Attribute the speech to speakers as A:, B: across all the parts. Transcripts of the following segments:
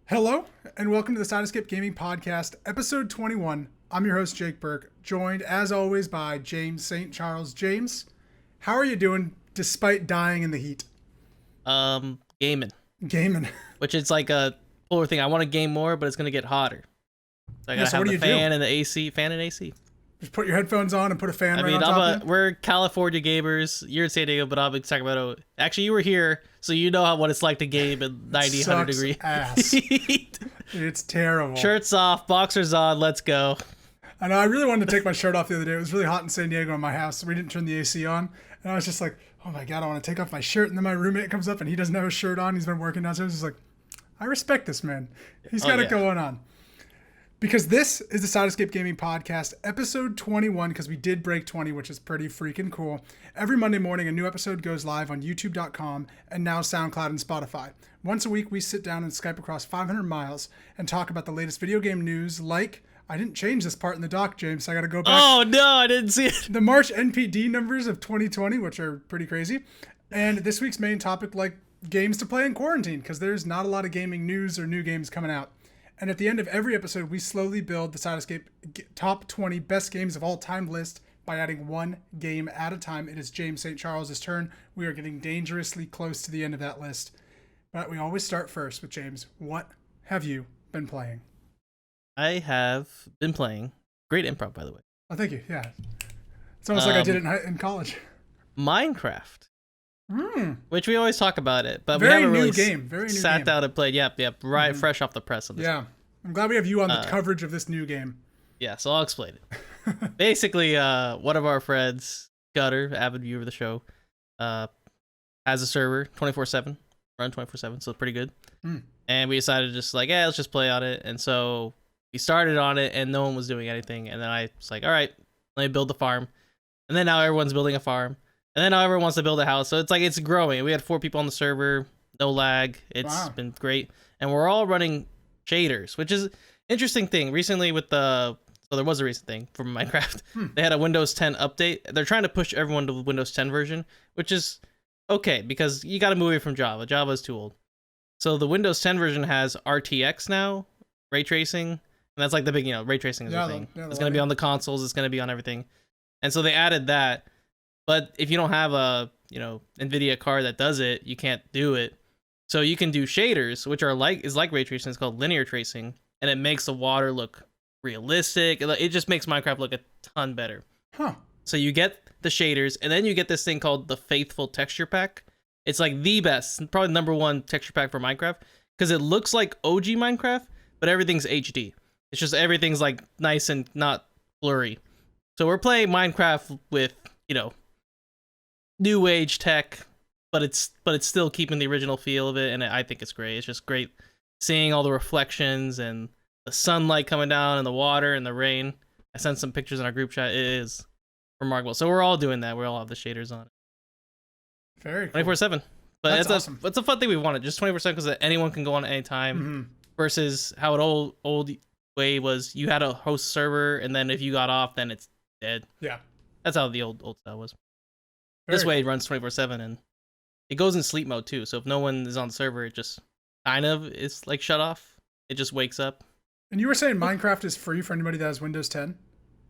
A: Hello, and welcome to the Sidescape Gaming Podcast, episode 21. I'm your host, Jake Burke, joined, as always, by James St. Charles. James, how are you doing despite dying in the heat?
B: Gaming.
A: Gaming.
B: Which is like a polar thing. I want to game more, but it's going to get hotter. So I got to have the fan and the AC. Fan and AC.
A: Just put your headphones on and put a fan right on top of you?
B: We're California gamers. You're in San Diego, but I'm in Sacramento. Actually, you were here, so you know what it's like to game in 90, 100 degree
A: ass.
B: heat.
A: It's terrible.
B: Shirts off, boxers on, let's go.
A: I know, I really wanted to take my shirt off the other day. It was really hot in San Diego in my house, so we didn't turn the AC on. And I was just like, oh my God, I want to take off my shirt. And then my roommate comes up and he doesn't have a shirt on. He's been working downstairs. He's like, I respect this man. He's got it going on. Because this is the Sidescape Gaming Podcast, episode 21, because we did break 20, which is pretty freaking cool. Every Monday morning, a new episode goes live on youtube.com and now SoundCloud and Spotify. Once a week, we sit down and Skype across 500 miles and talk about the latest video game news, like, I didn't change this part in the doc, James, so I got to go back.
B: Oh, no, I didn't see it.
A: The March NPD numbers of 2020, which are pretty crazy. And this week's main topic, like games to play in quarantine, because there's not a lot of gaming news or new games coming out. And at the end of every episode, we slowly build the Sidescape top 20 best games of all time list by adding one game at a time. It is James St. Charles' turn. We are getting dangerously close to the end of that list. But we always start first with James. What have you been playing?
B: I have been playing. Great improv, by the way.
A: Oh, thank you. Yeah. It's almost like I did it in college.
B: Minecraft. Which we always talk about it, but
A: very
B: we haven't
A: new
B: really
A: game. Very new
B: sat
A: game.
B: down and played. Yep, right, fresh off the press of this.
A: Yeah, I'm glad we have you on the coverage of this new game.
B: Yeah, so I'll explain it. Basically, one of our friends, Gutter, avid viewer of the show, has a server 24/7, run 24/7, so pretty good. And we decided just like, let's just play on it. And so we started on it, and no one was doing anything. And then I was like, all right, let me build the farm. And then now everyone's building a farm. And then now everyone wants to build a house. So it's like, it's growing. We had 4 people on the server, no lag. It's been great. And we're all running shaders, which is an interesting thing. Recently with so there was a recent thing for Minecraft. They had a Windows 10 update. They're trying to push everyone to the Windows 10 version, which is okay because you got to move away from Java. Java is too old. So the Windows 10 version has RTX now, ray tracing. And that's like the big, ray tracing is the thing. It's going to be on the consoles. It's going to be on everything. And so they added that. But if you don't have a, NVIDIA card that does it, you can't do it. So you can do shaders, which is like ray tracing. It's called linear tracing, and it makes the water look realistic. It just makes Minecraft look a ton better. So you get the shaders, and then you get this thing called the Faithful Texture Pack. It's like the best, probably number 1 texture pack for Minecraft, because it looks like OG Minecraft, but everything's HD. It's just everything's like nice and not blurry. So we're playing Minecraft with, new age tech, but it's still keeping the original feel of it, and I think it's great. It's just great seeing all the reflections and the sunlight coming down and the water and the rain. I sent some pictures in our group chat. It is remarkable. So we're all doing that. We all have the shaders on it.
A: Very cool.
B: 24/7. But
A: That's
B: it's
A: awesome.
B: It's a fun thing we wanted. Just 24/7 because anyone can go on at any time. Versus how it old way was you had a host server, and then if you got off, then it's dead.
A: Yeah.
B: That's how the old style was.
A: Very
B: this way it runs 24/7, and it goes in sleep mode too. So if no one is on the server, it just kind of is like shut off. It just wakes up.
A: And you were saying Minecraft is free for anybody that has Windows 10?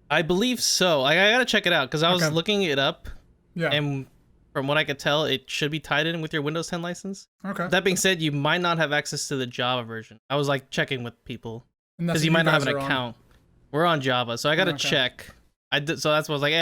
B: I believe so. I gotta check it out because I was looking it up.
A: Yeah.
B: And from what I could tell, it should be tied in with your Windows 10 license.
A: Okay.
B: That being said, you might not have access to the Java version. I was like checking with people because you might not have an account. We're on Java, so I gotta check. So that's what I was like,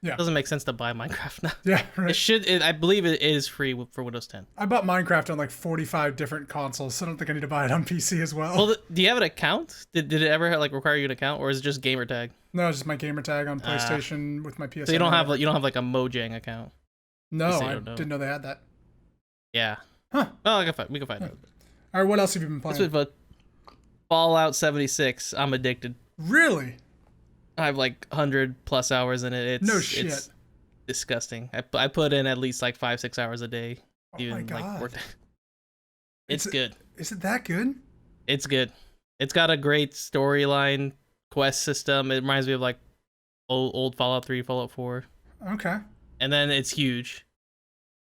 B: it doesn't make sense to buy Minecraft now.
A: Yeah, right.
B: I believe it is free for Windows 10.
A: I bought Minecraft on like 45 different consoles, so I don't think I need to buy it on PC as well.
B: Well, do you have an account? Did it ever require you an account, or is it just gamer tag?
A: No, it's just my gamer tag on PlayStation with my PSN.
B: So you don't have like a Mojang account?
A: No, I didn't know they had that.
B: Yeah.
A: Huh.
B: Well, we can find out.
A: All right, what else have you been playing?
B: Fallout 76. I'm addicted.
A: Really?
B: I have like 100+ hours in it.
A: No shit.
B: It's disgusting. I put in at least like 5-6 hours a day.
A: Oh my God.
B: It's good.
A: Is it that good?
B: It's good. It's got a great storyline quest system. It reminds me of like old Fallout 3, Fallout 4.
A: Okay.
B: And then it's huge.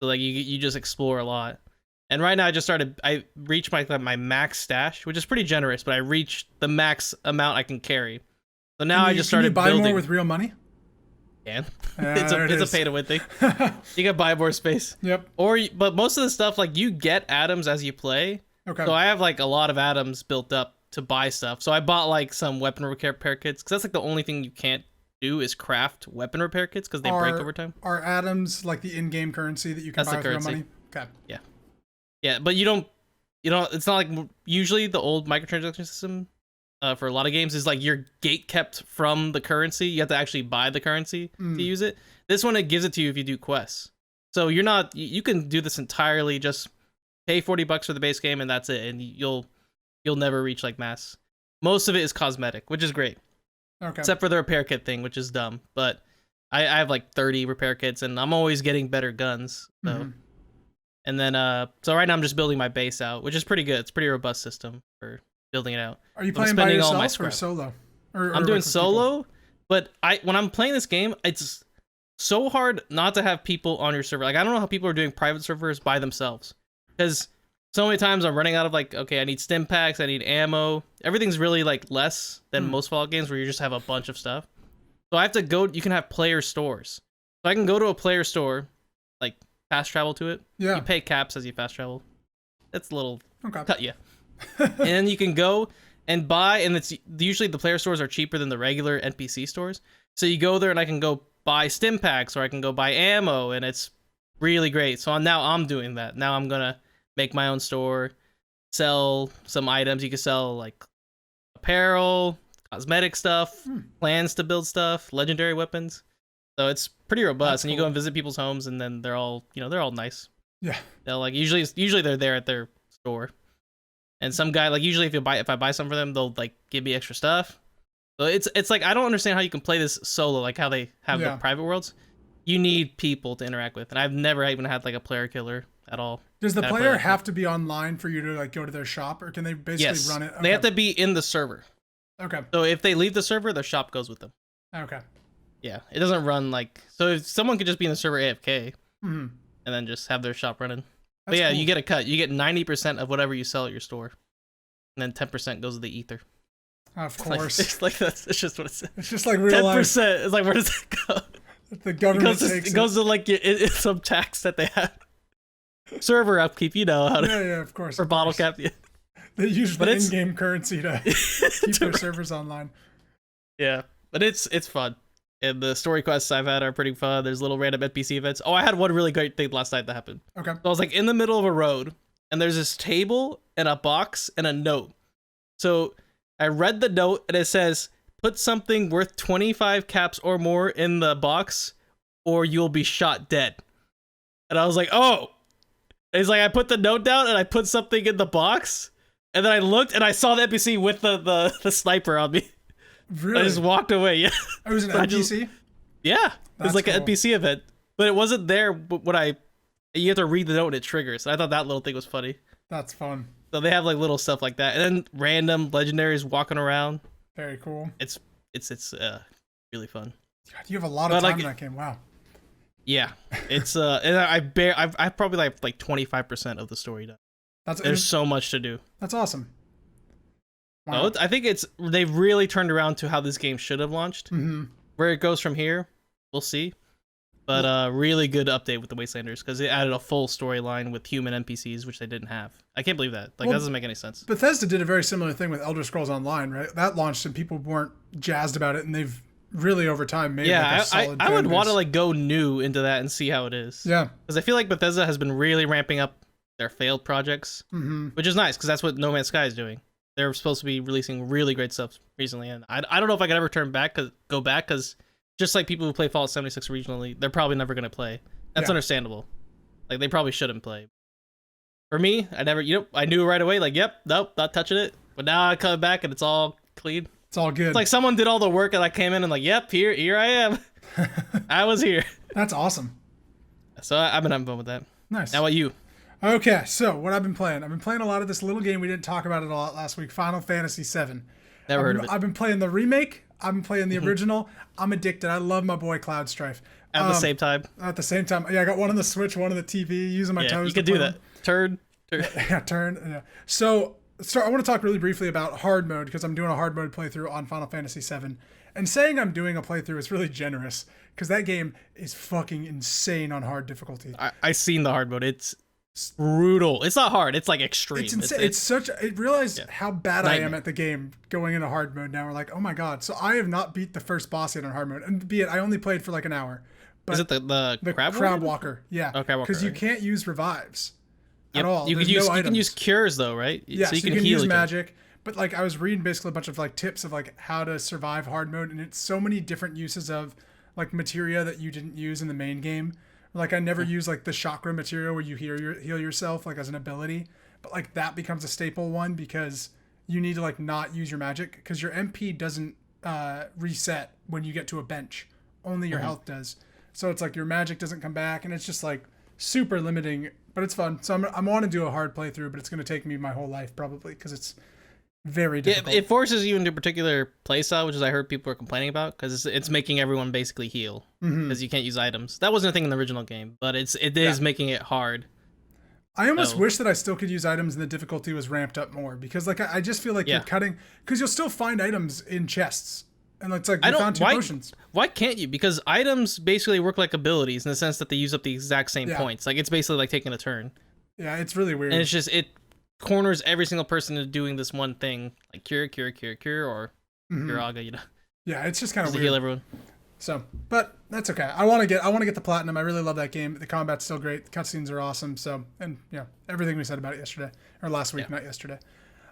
B: So like you just explore a lot. And right now I reached my max stash, which is pretty generous, but I reached the max amount I can carry. So now I just started
A: buy
B: building.
A: more with real money?
B: Yeah.
A: It's
B: a pay to win thing. You can buy more space.
A: Yep.
B: But most of the stuff, like, you get atoms as you play.
A: Okay.
B: So I have like a lot of atoms built up to buy stuff. So I bought like some weapon repair kits, because that's like the only thing you can't do is craft weapon repair kits, because they break over time.
A: Are atoms like the in-game currency that you can buy with real money? Okay.
B: Yeah, but you don't. It's not like usually the old microtransaction system for a lot of games is like you're gate kept from the currency. You have to actually buy the currency to use it. This one, it gives it to you if you do quests. So you're not. You can do this entirely. Just pay $40 for the base game and that's it, and you'll never reach like mass. Most of it is cosmetic, which is great.
A: Okay.
B: Except for the repair kit thing, which is dumb. But I have like 30 repair kits, and I'm always getting better guns. So. And then, so right now I'm just building my base out, which is pretty good. It's a pretty robust system for building it out.
A: Are you playing by yourself or solo?
B: I'm doing solo, but when I'm playing this game, it's so hard not to have people on your server. Like, I don't know how people are doing private servers by themselves, because so many times I'm running out of like, okay, I need stim packs, I need ammo. Everything's really like less than most Fallout games where you just have a bunch of stuff. So I have to go. You can have player stores, so I can go to a player store, like. Fast travel to it.
A: Yeah.
B: You pay caps as you fast travel. That's a little cut you.
A: And
B: then you can go and buy, and it's usually the player stores are cheaper than the regular NPC stores. So you go there and I can go buy stim packs, or I can go buy ammo, and it's really great. So now I'm doing that. Now I'm gonna make my own store, sell some items. You can sell like apparel, cosmetic stuff, plans to build stuff, legendary weapons. So it's pretty robust. That's and you go and visit people's homes, and then they're all nice.
A: Yeah.
B: They'll like usually they're there at their store. And some guy, like, usually if I buy something for them, they'll like give me extra stuff. So it's like, I don't understand how you can play this solo, like how they have the private worlds. You need people to interact with. And I've never even had like a player killer at all.
A: Does the player have to be online for you to like go to their shop, or can they basically run it? Okay.
B: They have to be in the server.
A: Okay.
B: So if they leave the server, their shop goes with them.
A: Okay.
B: Yeah, it doesn't run like, so if someone could just be in the server AFK and then just have their shop running. But yeah, cool. You get a cut. You get 90% of whatever you sell at your store, and then 10% goes to the ether.
A: Of course.
B: It's like that's. It's just what it says.
A: It's just like real 10%.
B: It's like, where does it go?
A: The government
B: it goes to like it's some tax that they have. Server upkeep, you know how to.
A: Yeah, of course.
B: Or bottle cap. Yeah.
A: They use the in-game currency to keep their servers online.
B: Yeah, but it's fun. And the story quests I've had are pretty fun. There's little random NPC events. Oh, I had one really great thing last night that happened.
A: Okay.
B: So I was like in the middle of a road, and there's this table and a box and a note. So I read the note, and it says, put something worth 25 caps or more in the box, or you'll be shot dead. And I was like, oh. And he's like, I put the note down, and I put something in the box, and then I looked, and I saw the NPC with the sniper on me.
A: Really?
B: I just walked away. Yeah.
A: It was an NPC?
B: Yeah. It was like an NPC event. But it wasn't there when you have to read the note and it triggers. I thought that little thing was funny.
A: That's fun.
B: So they have like little stuff like that. And then random legendaries walking around.
A: Very cool.
B: It's really fun.
A: God, you have a lot of time in that game. Wow.
B: Yeah. It's and I've probably like 25% of the story done. There's so much to do.
A: That's awesome. Wow.
B: So I think they've really turned around to how this game should have launched. Where it goes from here, we'll see. But really good update with the Wastelanders, because it added a full storyline with human NPCs, which they didn't have. I can't believe that. Like, that doesn't make any sense.
A: Bethesda did a very similar thing with Elder Scrolls Online, right? That launched and people weren't jazzed about it, and they've really over time made like a solid
B: I would want to like go new into that and see how it is.
A: Yeah.
B: Because I feel like Bethesda has been really ramping up their failed projects, which is nice, because that's what No Man's Sky is doing. They're supposed to be releasing really great stuff recently, and I don't know if I could ever go back, because just like people who play Fallout 76 originally, they're probably never going to play. That's understandable. Like, they probably shouldn't play. For me, I knew right away, like, yep, nope, not touching it. But now I come back and it's all clean.
A: It's all good.
B: It's like someone did all the work and I came in and like, yep, here I am. I was here.
A: That's awesome.
B: So I've been having fun with that.
A: Nice.
B: How about you?
A: Okay, so what I've been playing a lot of this little game we didn't talk about it a lot last week, Final Fantasy VII.
B: Never heard of it.
A: I've been playing the remake. I've been playing the original. I'm addicted. I love my boy Cloud Strife.
B: At the same time?
A: At the same time. Yeah, I got one on the Switch, one on the TV, using my toes.
B: You could do that. Turn
A: Yeah, turn. Yeah. So I want to talk really briefly about hard mode because I'm doing a hard mode playthrough on Final Fantasy VII. And saying I'm doing a playthrough is really generous because that game is fucking insane on hard difficulty.
B: I seen the hard mode. It's brutal. It's not hard. It's like extreme.
A: It's insane. It's such. I realized how bad
B: Nightmare.
A: I am at the game going into hard mode now. We're like, oh my god. So I have not beat the first boss yet on hard mode, and be it I only played for like an hour. But
B: is it the
A: crab walker? Yeah.
B: Oh, crab walker.
A: Because you can't use revives at
B: Yep.
A: all.
B: You
A: There's
B: can
A: items.
B: use cures though, right?
A: Yeah,
B: so you can
A: use
B: heal
A: magic. But like I was reading basically a bunch of like tips of like how to survive hard mode, and it's so many different uses of like materia that you didn't use in the main game. Like I never use like the chakra material where you heal yourself like as an ability, but like that becomes a staple one because you need to like not use your magic because your MP doesn't reset when you get to a bench. Only your health does. So it's like your magic doesn't come back, and it's just like super limiting. But it's fun. So I want to do a hard playthrough, but it's going to take me my whole life probably because it's very difficult.
B: It forces you into a particular playstyle, which is I heard people are complaining about because it's making everyone basically heal because you can't use items. That wasn't a thing in the original game, but it is making it hard.
A: I almost wish that I still could use items and the difficulty was ramped up more because like I just feel like you're cutting because you'll still find items in chests and it's like you found two potions.
B: Why can't you? Because items basically work like abilities in the sense that they use up the exact same points. Like it's basically like taking a turn.
A: Yeah, it's really weird.
B: And it's just it corners every single person into doing this one thing, like cure, or Curaga, you know.
A: Yeah, it's just kind of weird.
B: To heal everyone.
A: So, but that's okay. I want to get the platinum. I really love that game. The combat's still great. The cutscenes are awesome. So, and yeah, everything we said about it yesterday or last week, not yesterday.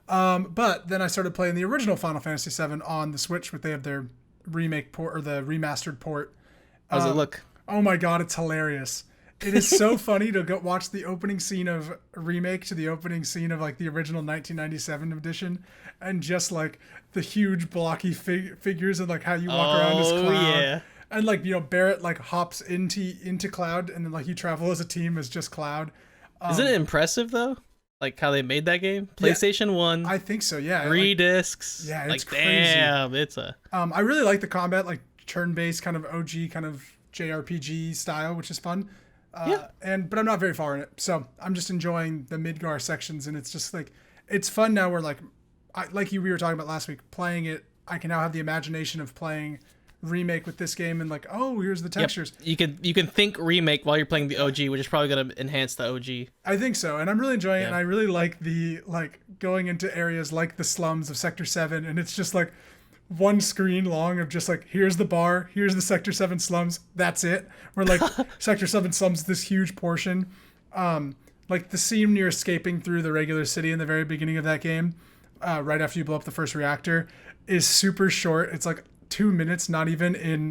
A: But then I started playing the original Final Fantasy VII on the Switch, which they have their remake port or the remastered port.
B: How's it look?
A: Oh my god, it's hilarious. It is so funny to go watch the opening scene of remake to the opening scene of like the original 1997 edition, and just like the huge blocky figures and like how you walk around as Cloud.
B: Yeah.
A: And like Barrett like hops into Cloud, and then like you travel as a team as just Cloud.
B: Isn't it impressive though? Like how they made that game? PlayStation 1.
A: I think so. Yeah.
B: 3 discs.
A: Yeah, it's
B: like
A: crazy.
B: Damn, it's a.
A: I really like the combat, like turn-based kind of OG kind of JRPG style, which is fun. But I'm not very far in it, so I'm just enjoying the Midgar sections, and it's just like it's fun now. Where we were talking about last week, playing it, I can now have the imagination of playing remake with this game, and like, oh, here's the textures.
B: Yep. You can think remake while you're playing the OG, which is probably gonna enhance the OG.
A: I think so, and I'm really enjoying it, and I really like the going into areas like the slums of Sector 7, and it's just like one screen long of just like, here's the bar, here's the Sector 7 slums, that's it. Where like Sector 7 slums this huge portion. Like the scene you're escaping through the regular city in the very beginning of that game, right after you blow up the first reactor, is super short. It's like 2 minutes, not even in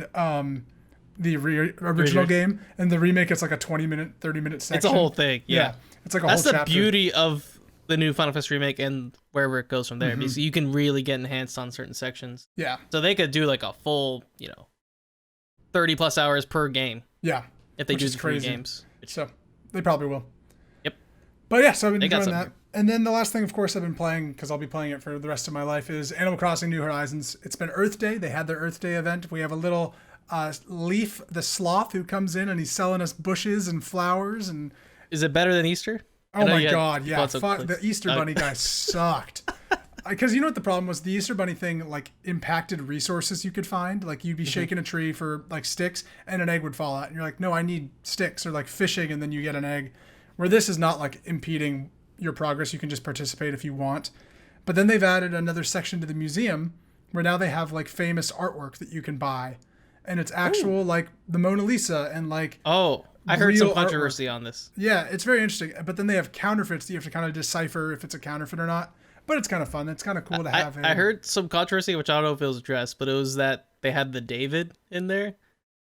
A: the original game. And the remake, it's like a 20-minute, 30-minute section.
B: It's a whole thing, yeah.
A: It's like a whole chapter.
B: That's the beauty of the new Final Fantasy remake and wherever it goes from there, because you can really get enhanced on certain sections.
A: Yeah.
B: So they could do like a full, 30 plus hours per game.
A: Yeah.
B: If they do the 3 games.
A: So they probably will.
B: Yep.
A: But yeah, so I've been enjoying that. And then the last thing, of course, I've been playing, because I'll be playing it for the rest of my life, is Animal Crossing New Horizons. It's been Earth Day. They had their Earth Day event. We have a little Leaf, the sloth, who comes in and he's selling us bushes and flowers. And
B: is it better than Easter?
A: Oh my god, yeah. Fuck, the Easter Bunny guy sucked. Because you know what the problem was? The Easter Bunny thing like impacted resources you could find. Like you'd be shaking a tree for like sticks and an egg would fall out. And you're like, no, I need sticks, or like fishing and then you get an egg. Where this is not like impeding your progress. You can just participate if you want. But then they've added another section to the museum where now they have like famous artwork that you can buy. And it's actual like the Mona Lisa and like
B: I heard some controversy on this.
A: Yeah, it's very interesting. But then they have counterfeits that you have to kind of decipher if it's a counterfeit or not. But it's kind of fun. It's kind of cool to have.
B: I heard some controversy, which I don't know if it was addressed, but it was that they had the David in there,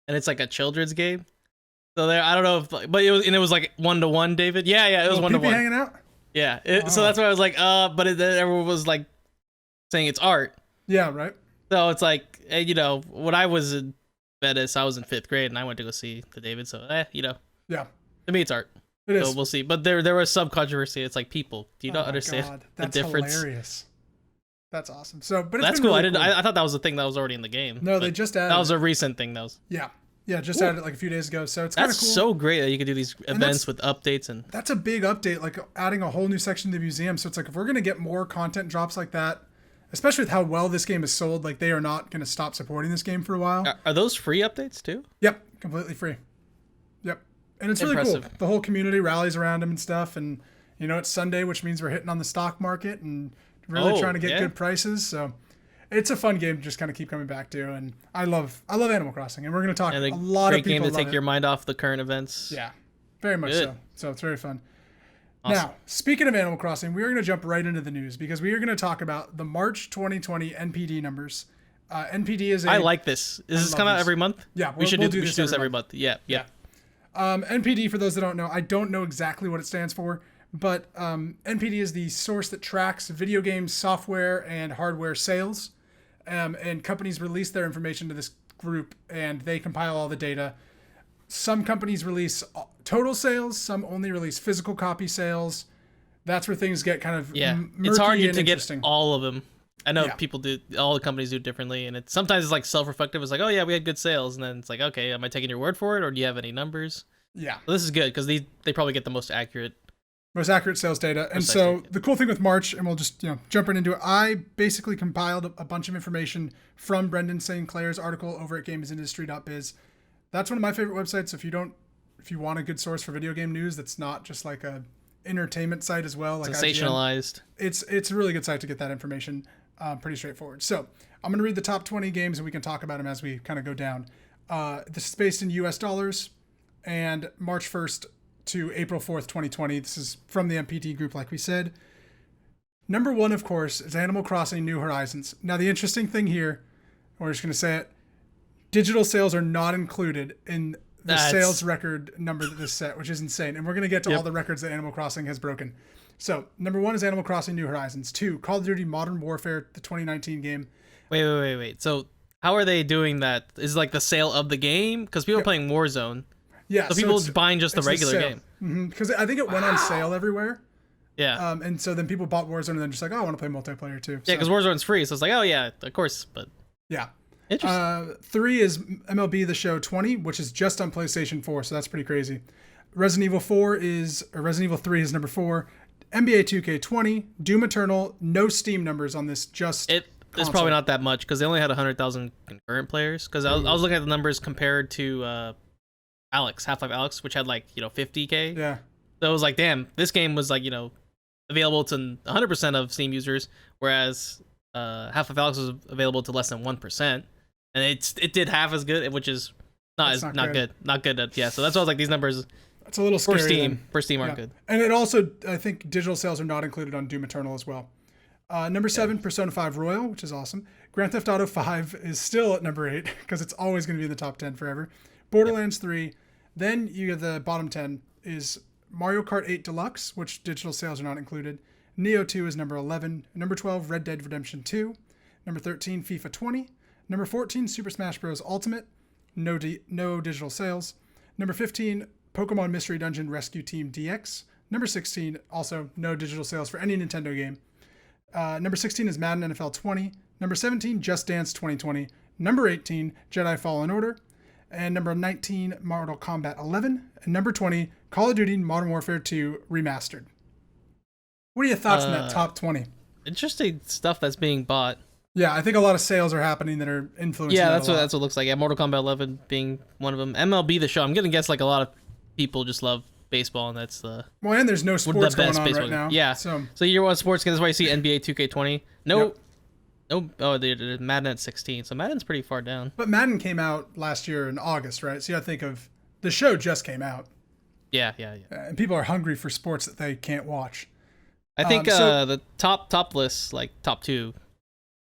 B: and it's like a children's game. So there, I don't know if, but it was like 1-to-1 David. Yeah, it was 1-to-1.
A: Hanging out.
B: Yeah, so that's why I was like, but then everyone was like saying it's art.
A: Yeah, right.
B: So it's like, when I was in Venice, I was in 5th grade, and I went to go see the David. So, yeah. To me, it's art.
A: It is.
B: So we'll see. But there was some controversy. It's like, people, do you not understand the difference?
A: That's hilarious. That's awesome. So, but
B: that's cool. Really cool. I thought that was a thing that was already in the game.
A: No, they just added.
B: That was a recent thing.
A: Yeah, Yeah, just added it like a few days ago. So it's kind of
B: That's
A: cool.
B: so great that you can do these events with updates and.
A: That's a big update, like adding a whole new section to the museum. So it's like if we're gonna get more content drops like that, especially with how well this game is sold, like they are not gonna stop supporting this game for a while.
B: Are those free updates too?
A: Yep, completely free. Yep, and it's really
B: Impressive.
A: cool. The whole community rallies around them and stuff, and you know it's Sunday, which means we're hitting on the stock market and really trying to get good prices. So it's a fun game to just kind of keep coming back to, and I love Animal Crossing, and we're going to talk a lot of people
B: game to take
A: love
B: your mind off the current events.
A: Yeah, very much
B: Good.
A: so. So it's very fun.
B: Awesome.
A: Now, speaking of Animal Crossing, we are going to jump right into the news because we are going to talk about the March 2020 NPD numbers. NPD is
B: I like this. Is this come out every month?
A: Yeah,
B: we should do this every month. Yeah.
A: NPD, for those that don't know, I don't know exactly what it stands for, but NPD is the source that tracks video game software and hardware sales. And companies release their information to this group, and they compile all the data. Some companies release total sales, some only release physical copy sales. That's where things get kind of murky.
B: It's hard
A: and
B: to get
A: interesting.
B: all of them. I know people do, all the companies do it differently, and sometimes it's like self-reflective. It's like, oh yeah, we had good sales, and then it's like, okay, am I taking your word for it, or do you have any numbers?
A: Yeah.
B: Well, this is good because they probably get the most accurate
A: sales data. And so the cool thing with March, and we'll just jump right into it, I basically compiled a bunch of information from Brendan St. Clair's article over at gamesindustry.biz. That's one of my favorite websites. If you want a good source for video game news that's not just like a entertainment site as well, like
B: sensationalized.
A: IGN, it's a really good site to get that information. Pretty straightforward. So I'm going to read the top 20 games, and we can talk about them as we kind of go down. This is based in US dollars, and March 1st to April 4th, 2020. This is from the MPT group, like we said. Number one, of course, is Animal Crossing New Horizons. Now, the interesting thing here, we're just going to say it, digital sales are not included in the sales record number that this set, which is insane. And we're going to get to all the records that Animal Crossing has broken. So, number one is Animal Crossing New Horizons. 2, Call of Duty Modern Warfare, the 2019 game.
B: Wait. So, how are they doing that? Is it like the sale of the game? Because people are playing Warzone.
A: Yeah.
B: So people buying just the regular game.
A: Because I think it went on sale everywhere.
B: Yeah.
A: And so then people bought Warzone and then just like, oh, I want to play multiplayer too.
B: Yeah, because Warzone's free. So it's like, oh, yeah, of course. But
A: yeah.
B: Interesting.
A: 3 is MLB The Show 20, which is just on PlayStation 4. So that's pretty crazy. Resident Evil 3 is number 4. NBA 2K 20, Doom Eternal, no Steam numbers on this, just
B: it's probably not that much because they only had 100,000 concurrent players. Because I was looking at the numbers compared to Half-Life Alyx, which had 50K.
A: Yeah.
B: So it was like, damn, this game was available to 100% of Steam users, whereas Half-Life Alyx was available to less than 1%, and it did half as good, which is not good. So that's why I was like, these numbers.
A: It's a little scary.
B: For Steam aren't good.
A: And it also, I think digital sales are not included on Doom Eternal as well. Number 7, Persona 5 Royal, which is awesome. Grand Theft Auto 5 is still at number 8 because it's always going to be in the top 10 forever. Borderlands 3. Then you get the bottom 10 is Mario Kart 8 Deluxe, which digital sales are not included. Neo 2 is number 11. Number 12, Red Dead Redemption 2. Number 13, FIFA 20. Number 14, Super Smash Bros. Ultimate. No digital sales. Number 15, Pokemon Mystery Dungeon Rescue Team DX. Number 16, also no digital sales for any Nintendo game. Number 16 is Madden NFL 20. Number 17, Just Dance 2020. Number 18, Jedi Fallen Order. And number 19, Mortal Kombat 11. And number 20, Call of Duty Modern Warfare 2 Remastered. What are your thoughts on that top 20?
B: Interesting stuff that's being bought.
A: Yeah, I think a lot of sales are happening that are influencing.
B: Yeah, that's what it looks like. Yeah, Mortal Kombat 11 being one of them. MLB The Show. I'm gonna guess a lot of people just love baseball, and that's the
A: and there's no sports going on right now.
B: Yeah, so you want sports? That's why you see NBA 2K20. No. Oh, they're Madden at 16, so Madden's pretty far down.
A: But Madden came out last year in August, right? So you got to think of the show just came out.
B: Yeah.
A: And people are hungry for sports that they can't watch.
B: I think the top list, top 2,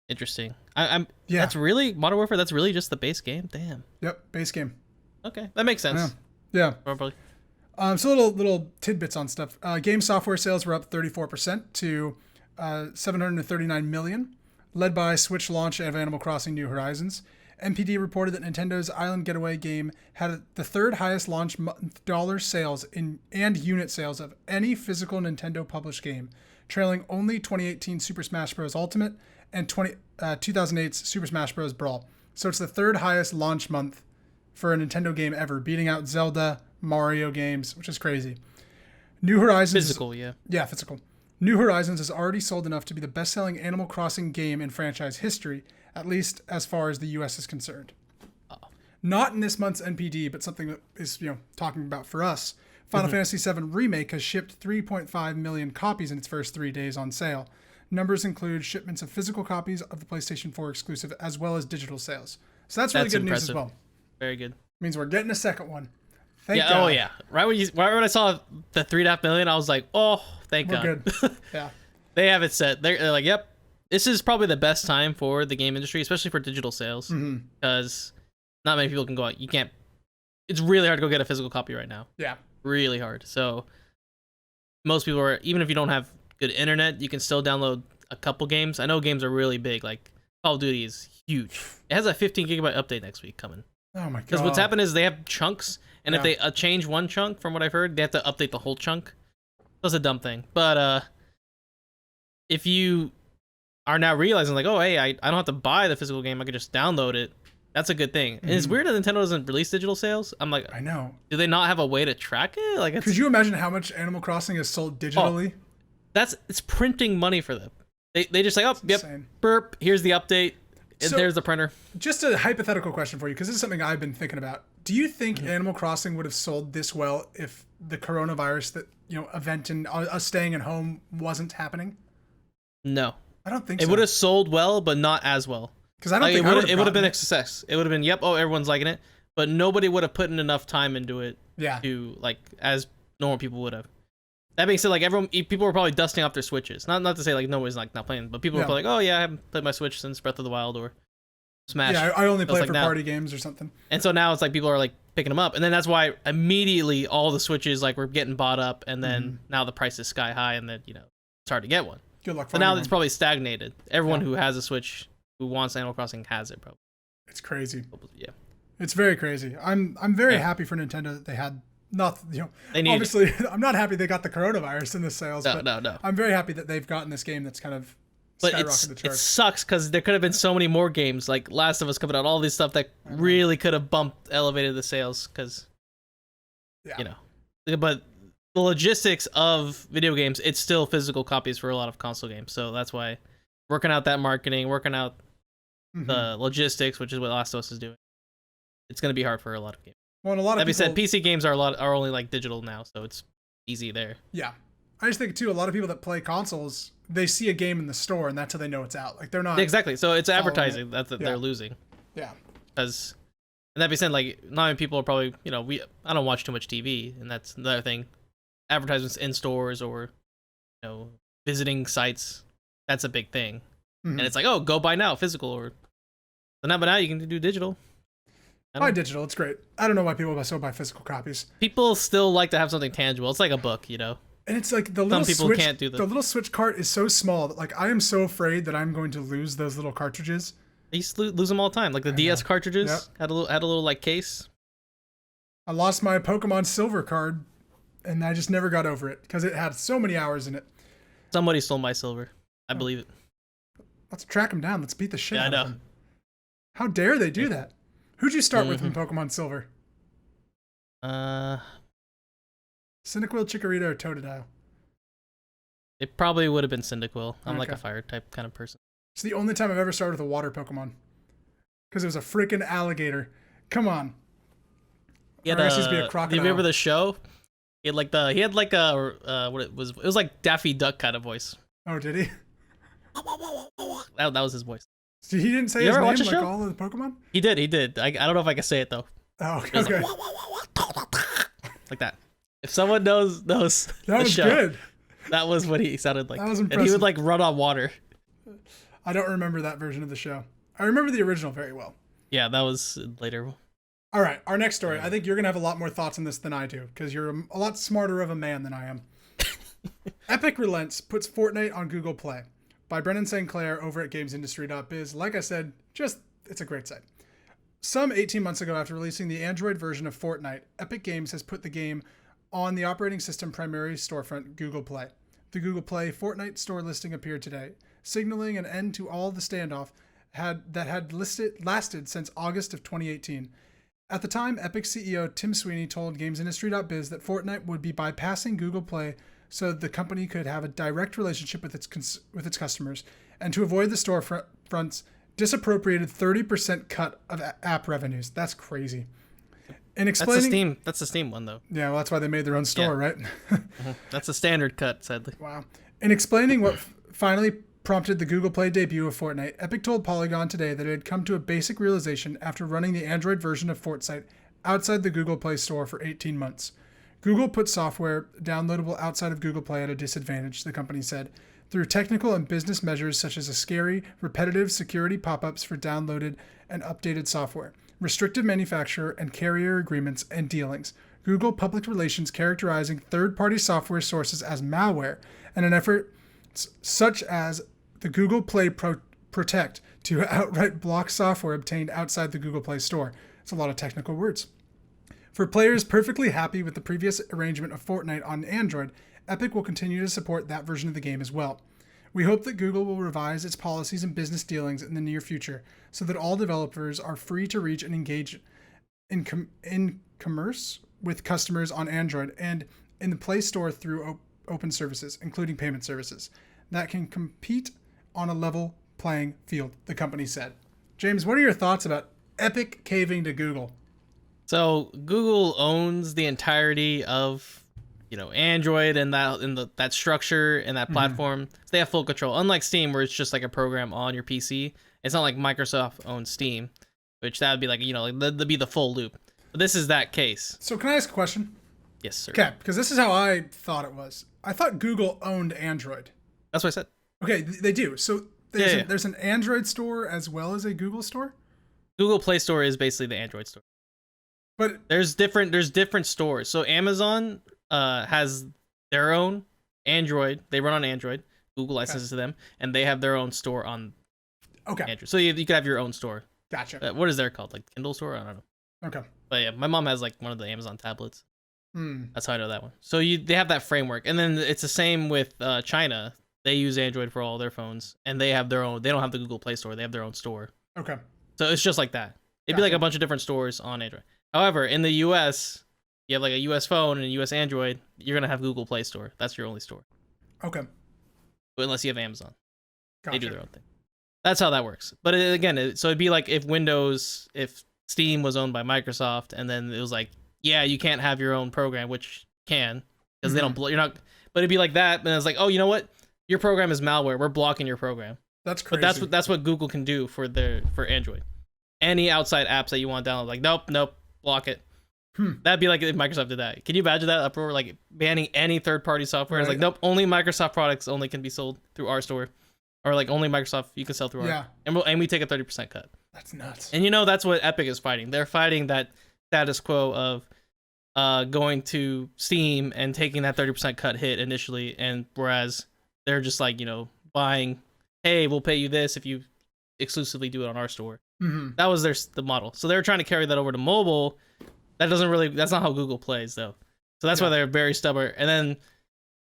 B: interesting. That's really Modern Warfare. That's really just the base game. Damn.
A: Yep, base game.
B: Okay, that makes sense.
A: Yeah.
B: Probably.
A: So little tidbits on stuff. Game software sales were up 34% to 739 million, led by Switch launch of Animal Crossing New Horizons. NPD reported that Nintendo's Island Getaway game had the third highest launch month dollar sales and unit sales of any physical Nintendo published game, trailing only 2018 Super Smash Bros. Ultimate and 2008's Super Smash Bros. Brawl. So it's the third highest launch month for a Nintendo game ever, beating out Zelda, Mario games, which is crazy. New Horizons.
B: Physical, yeah.
A: Yeah, physical. New Horizons has already sold enough to be the best-selling Animal Crossing game in franchise history, at least as far as the U.S. is concerned. Not in this month's NPD, but something that is, talking about for us. Final Fantasy VII Remake has shipped 3.5 million copies in its first 3 days on sale. Numbers include shipments of physical copies of the PlayStation 4 exclusive, as well as digital sales. So that's really good news as well.
B: Very good.
A: Means we're getting a second one. Thank God.
B: Oh yeah. Right when I saw the 3.5 million, I was like, oh, thank God.
A: Good. Yeah.
B: They have it set. They're like, yep. This is probably the best time for the game industry, especially for digital sales, because not many people can go out. You can't. It's really hard to go get a physical copy right now.
A: Yeah. Really
B: hard. So most people are, even if you don't have good internet, you can still download a couple games. I know games are really big. Like Call of Duty is huge. It has a 15 gigabyte update next week coming.
A: Oh my God.
B: Because what's happened is they have chunks, and if they change one chunk, from what I've heard, they have to update the whole chunk. That's a dumb thing. But if you are now realizing like, oh, hey, I don't have to buy the physical game, I could just download it. That's a good thing. And it's weird that Nintendo doesn't release digital sales. I'm like,
A: I know.
B: Do they not have a way to track it? Like,
A: could you imagine how much Animal Crossing is sold digitally?
B: It's printing money for them. They just like, oh,
A: That's
B: yep,
A: insane.
B: Burp. Here's the update. And there's the printer. Just
A: a hypothetical question for you, because this is something I've been thinking about. Do you think Animal Crossing would have sold this well if the coronavirus event and us staying at home wasn't happening?
B: No,
A: I don't think so.
B: It would have sold well, but not as well.
A: Because I don't think
B: it would have been a success. It would have been, yep, oh, everyone's liking it, but nobody would have put in enough time into it.
A: Yeah.
B: To like as normal people would have. That being said, like people were probably dusting off their Switches. Not to say like nobody's like not playing, but people were probably like, oh yeah, I haven't played my Switch since Breath of the Wild or Smash.
A: Yeah, I only play for party games or something.
B: And so now it's like people are like picking them up, and then that's why immediately all the Switches like were getting bought up, and then now the price is sky high, and then it's hard to get one.
A: Good luck.
B: So now it's probably stagnated. Everyone who has a Switch who wants Animal Crossing has it probably.
A: It's crazy.
B: Yeah,
A: it's very crazy. I'm very happy for Nintendo that they had.
B: They need
A: obviously, I'm not happy they got the coronavirus in the sales.
B: No.
A: I'm very happy that they've gotten this game that's kind of skyrocketed the charts.
B: It sucks because there could have been so many more games, like Last of Us coming out, all these stuff that really could have elevated the sales. Because, but the logistics of video games, it's still physical copies for a lot of console games. So that's why working out that marketing, working out the logistics, which is what Last of Us is doing, it's going to be hard for a lot of games.
A: Well, and a lot of
B: that being said, PC games are only like digital now, so it's easy there.
A: Yeah, I just think too, a lot of people that play consoles, they see a game in the store, and that's how they know it's out. Like they're not
B: exactly. So it's advertising that they're losing.
A: Yeah.
B: Because, and that being said, like not many people are probably I don't watch too much TV, and that's another thing. Advertisements in stores or visiting sites, that's a big thing. And it's like, oh, go buy now, physical, but now you can do digital.
A: Buy digital, it's great. I don't know why people still buy physical copies.
B: People still like to have something tangible. It's like a book,
A: And it's like the little
B: Some people can't do that.
A: The little Switch cart is so small that like I am so afraid that I'm going to lose those little cartridges.
B: I used to lose them all the time. Like the DS cartridges had a little like case.
A: I lost my Pokemon Silver card, and I just never got over it because it had so many hours in it.
B: Somebody stole my silver. I believe it.
A: Let's track them down. Let's beat the shit out of them.
B: I know.
A: How dare they do that? Who'd you start with in Pokemon Silver? Cyndaquil, Chikorita, or Totodile?
B: It probably would have been Cyndaquil. I'm like a fire type kind of person.
A: It's the only time I've ever started with a water Pokemon. Because it was a freaking alligator. Come on.
B: He had a crocodile. Do you remember the show? He had like what it was like Daffy Duck kind of voice.
A: Oh, did he?
B: That was his voice.
A: So he didn't say his name like all of the Pokemon?
B: He did. I don't know if I can say it though.
A: Oh, okay.
B: Like that. If someone knows
A: that was good.
B: That was what he sounded like.
A: That was impressive.
B: And he would like run on water.
A: I don't remember that version of the show. I remember the original very well.
B: Yeah, that was later.
A: All right, our next story. I think you're going to have a lot more thoughts on this than I do, because you're a lot smarter of a man than I am. Epic relents, puts Fortnite on Google Play. By Brennan St. Clair over at GamesIndustry.biz. Like I said, it's a great site. Some 18 months ago, after releasing the Android version of Fortnite, Epic Games has put the game on the operating system primary storefront, Google Play. The Google Play Fortnite store listing appeared today, signaling an end to all the standoff that had lasted since August of 2018. At the time, Epic CEO Tim Sweeney told GamesIndustry.biz that Fortnite would be bypassing Google Play so the company could have a direct relationship with its customers, and to avoid the storefront's disappropriated 30% cut of app revenues. That's crazy. In explaining,
B: that's the Steam one though.
A: Yeah, well, that's why they made their own store, right?
B: That's a standard cut, sadly.
A: Wow. In explaining what finally prompted the Google Play debut of Fortnite, Epic told Polygon today that it had come to a basic realization after running the Android version of Fortnite outside the Google Play Store for 18 months. Google put software downloadable outside of Google Play at a disadvantage, the company said, through technical and business measures such as a scary, repetitive security pop-ups for downloaded and updated software, restrictive manufacturer and carrier agreements and dealings, Google public relations characterizing third-party software sources as malware, and an effort such as the Google Play Protect to outright block software obtained outside the Google Play Store. It's a lot of technical words. For players perfectly happy with the previous arrangement of Fortnite on Android, Epic will continue to support that version of the game as well. We hope that Google will revise its policies and business dealings in the near future so that all developers are free to reach and engage in commerce with customers on Android and in the Play Store through open services, including payment services, that can compete on a level playing field, the company said. James, what are your thoughts about Epic caving to Google?
B: So Google owns the entirety of, Android and that structure and that platform. So they have full control. Unlike Steam, where it's just like a program on your PC. It's not like Microsoft owns Steam, which that would be like, that'd be the full loop. But this is that case.
A: So can I ask a question?
B: Yes, sir.
A: Okay, because this is how I thought it was. I thought Google owned Android.
B: That's what I said.
A: Okay, they do. So there's an Android store as well as a Google store?
B: Google Play Store is basically the Android store.
A: But
B: there's different stores. So Amazon has their own Android. They run on Android. Google licenses to them, and they have their own store on Android. So you could have your own store.
A: Gotcha.
B: What is their called? Like Kindle store? I don't know.
A: Okay.
B: But yeah, my mom has like one of the Amazon tablets. That's how I know that one. So they have that framework, and then it's the same with China. They use Android for all their phones, and they have their own. They don't have the Google Play Store. They have their own store.
A: Okay.
B: So it's just like that. It'd be like a bunch of different stores on Android. However, in the US, you have like a US phone and a US Android, you're going to have Google Play Store. That's your only store.
A: Okay.
B: But unless you have Amazon.
A: Gotcha.
B: They do their own thing. That's how that works. But so it'd be like if Steam was owned by Microsoft, and then it was like, yeah, you can't have your own program, which you can, because they don't, you're not, but it'd be like that. And it's like, oh, you know what? Your program is malware. We're blocking your program.
A: That's crazy.
B: But that's what Google can do for Android. Any outside apps that you want to download, like, nope, block it. That'd be like if Microsoft did that. Can you imagine that uproar, like banning any third-party software? Right. It's like, nope, only Microsoft products only can be sold through our store, or like only Microsoft you can sell through our. And we take a 30% cut.
A: That's nuts.
B: And that's what Epic is fighting. They're fighting that status quo of going to Steam and taking that 30% cut hit initially, and whereas they're just like buying, hey, we'll pay you this if you exclusively do it on our store. That was the model. So they're trying to carry that over to mobile. That's not how Google plays though. So that's why they're very stubborn. And then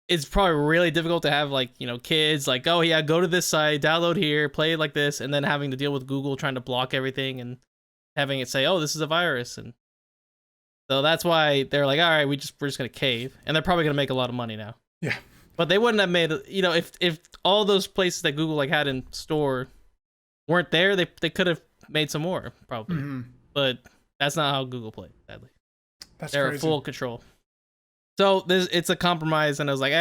B: it's probably really difficult to have like, kids like, oh yeah, go to this site, download here, play it like this, and then having to deal with Google trying to block everything and having it say, oh, this is a virus. And so that's why they're like, all right, we're just going to cave. And they're probably going to make a lot of money now.
A: Yeah.
B: But they wouldn't have made, if all those places that Google like had in store weren't there, they could have made some more probably. But that's not how Google played, sadly. They're crazy. Full control. So it's a compromise, and I was like,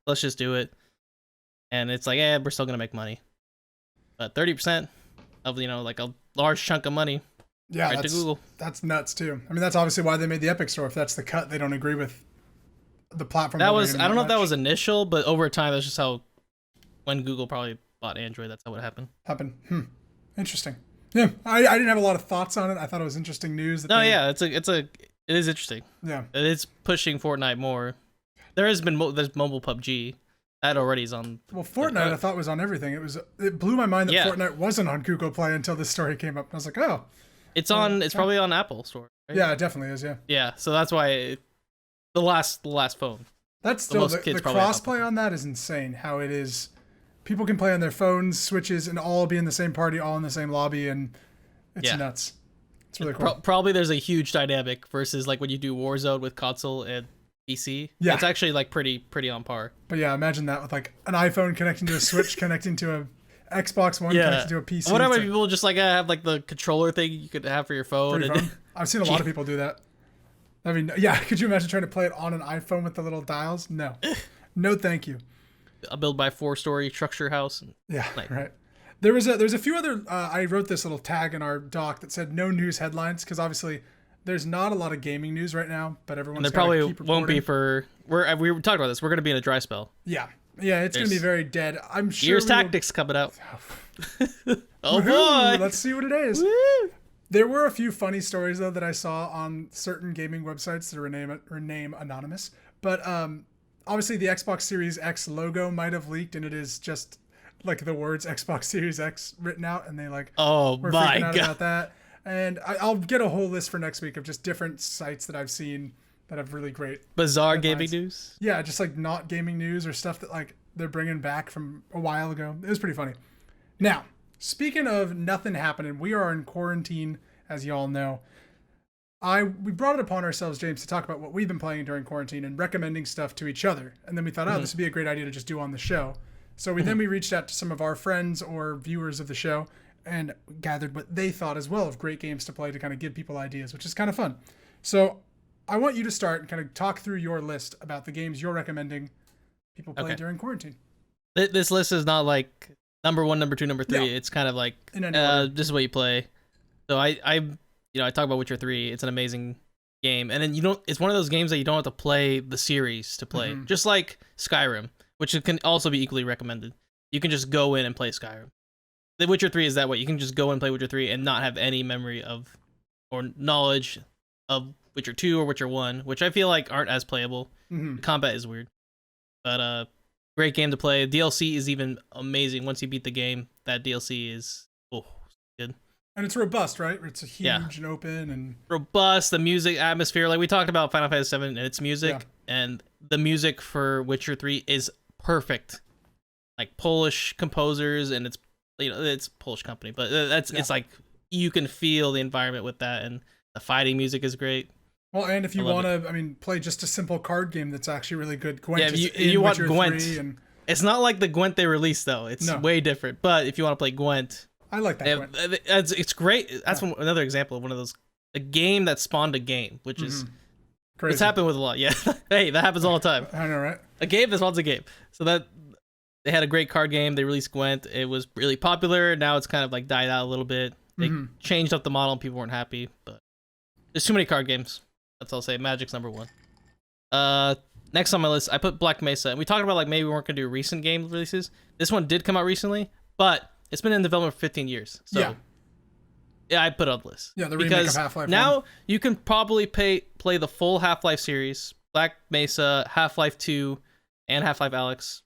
B: let's just do it. And it's like, we're still gonna make money. But 30% of like a large chunk of money.
A: Yeah,
B: right to Google.
A: That's nuts too. I mean, that's obviously why they made the Epic Store. If that's the cut, they don't agree with the platform.
B: That was, I don't know if that was initial, but over time, that's just how when Google probably bought Android, that's how it happened.
A: Interesting. Yeah, I didn't have a lot of thoughts on it. I thought it was interesting news.
B: It is interesting.
A: Yeah,
B: it's pushing Fortnite more. There's mobile PUBG that already is on.
A: Well, Fortnite I thought was on everything. It blew my mind that Fortnite wasn't on Google Play until this story came up. I was like, oh,
B: it's on. It's probably on Apple Store. Right?
A: Yeah, it definitely is. Yeah.
B: Yeah, so that's why the last phone.
A: That's still the crossplay on that is insane. How it is. People can play on their phones, switches, and all be in the same party, all in the same lobby, and it's nuts. It's really cool.
B: Probably there's a huge dynamic versus like when you do Warzone with console and PC.
A: Yeah.
B: It's actually like pretty on par.
A: But yeah, imagine that with like an iPhone connecting to a Switch, connecting to a Xbox One, connecting to a PC.
B: What about people just like have like the controller thing you could have for your phone?
A: I've seen a lot of people do that. I mean, yeah, could you imagine trying to play it on an iPhone with the little dials? No. No, thank you.
B: I'll build my 4-story structure house.
A: Yeah, right. There's a few other, I wrote this little tag in our doc that said no news headlines, because obviously there's not a lot of gaming news right now, but everyone's
B: there probably won't be for, we were talking about this, we're going to be in a dry spell.
A: Yeah, it's going to be very dead. I'm sure.
B: Gears Tactics coming out. Oh boy.
A: Let's see what it is.
B: Woo!
A: There were a few funny stories, though, that I saw on certain gaming websites that remain anonymous. But obviously the Xbox Series X logo might have leaked, and it is just like the words Xbox Series X written out, and they like
B: were freaking out
A: about that. And I'll get a whole list for next week of just different sites that I've seen that have really great
B: bizarre
A: headlines.
B: gaming news.
A: Yeah, just like not gaming news or stuff that like they're bringing back from a while ago. It was pretty funny. Now, speaking of nothing happening, we are in quarantine, as you all know. We brought it upon ourselves, James, to talk about what we've been playing during quarantine and recommending stuff to each other. And then we thought, this would be a great idea to just do on the show. So then we reached out to some of our friends or viewers of the show and gathered what they thought as well of great games to play to kind of give people ideas, which is kind of fun. So I want you to start and kind of talk through your list about the games you're recommending people play during quarantine.
B: This list is not like number 1, number 2, number 3. Yeah. It's kind of like this is what you play. So I talk about Witcher 3. It's an amazing game, and then it's one of those games that you don't have to play the series to play. Just like Skyrim, which can also be equally recommended. You can just go in and play Skyrim. The Witcher 3 is that way. You can just go and play Witcher 3 and not have any memory of or knowledge of Witcher 2 or Witcher 1, which I feel like aren't as playable. The combat is weird, but great game to play. DLC is even amazing. Once you beat the game, that DLC is good.
A: And it's robust, right? It's a huge and open and
B: robust. The music, atmosphere, like we talked about Final Fantasy 7 and its music, and the music for Witcher 3 is perfect. Like Polish composers, and it's a Polish company, but it's like you can feel the environment with that, and the fighting music is great.
A: Well, and if you want to, play just a simple card game that's actually really good. Gwent
B: you want Gwent. It's not like the Gwent they released though. It's way different. But if you want to play Gwent,
A: I like that. Gwent.
B: It's great. That's another example of one of those a game that spawned a game, which is crazy. It's happened with a lot. Yeah, hey, that happens all the time.
A: I know, right?
B: A game that spawns a game. So that they had a great card game. They released Gwent. It was really popular. Now it's kind of like died out a little bit. They changed up the model, and people weren't happy. But there's too many card games. That's all I'll say. Magic's number 1. Next on my list, I put Black Mesa. And we talked about like maybe we weren't gonna do recent game releases. This one did come out recently, but it's been in development for 15 years. So yeah, I put it on the list.
A: Yeah, the remake of Half-Life.
B: Now you can probably play the full Half-Life series, Black Mesa, Half-Life 2, and Half-Life Alyx,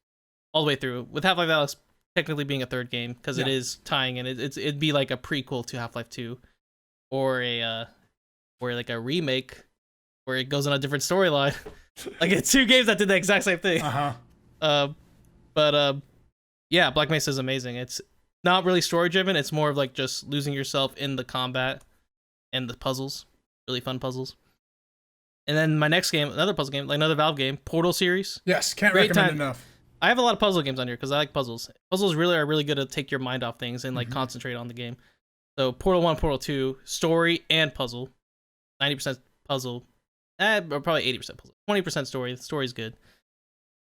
B: all the way through. With Half-Life Alyx technically being a third game because it is tying in. It'd be like a prequel to Half-Life 2, or like a remake where it goes on a different storyline. Like it's 2 games that did the exact same thing. Yeah, Black Mesa is amazing. It's not really story driven. It's more of like just losing yourself in the combat and the puzzles. Really fun puzzles. And then my next game, another puzzle game, like another Valve game, Portal series.
A: Yes, can't recommend enough.
B: I have a lot of puzzle games on here because I like puzzles. Puzzles really are really good to take your mind off things and like concentrate on the game. So Portal 1, Portal 2, story and puzzle. 90% puzzle, or probably 80% puzzle. 20% story. The story's good.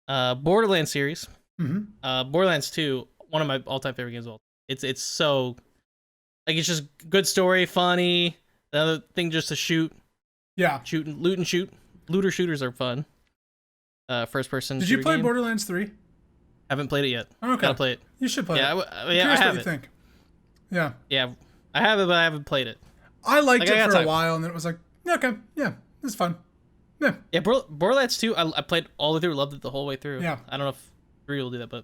B: Borderlands series. Borderlands 2, one of my all-time favorite games of all. It's so like it's just good story, funny. The other thing just to shoot. Yeah. Loot and shoot. Looter shooters are fun. First person.
A: Did you play
B: game.
A: Borderlands 3?
B: Haven't played it yet.
A: Oh, okay.
B: Gotta play it.
A: You should play it.
B: I have
A: what you think. Yeah.
B: Yeah, I have it, but I haven't played it.
A: I liked it for a while, and then it was like, okay, yeah, this is fun.
B: Yeah, Borderlands 2, I played all the way through, loved it the whole way through.
A: Yeah.
B: I don't know if 3 will do that, but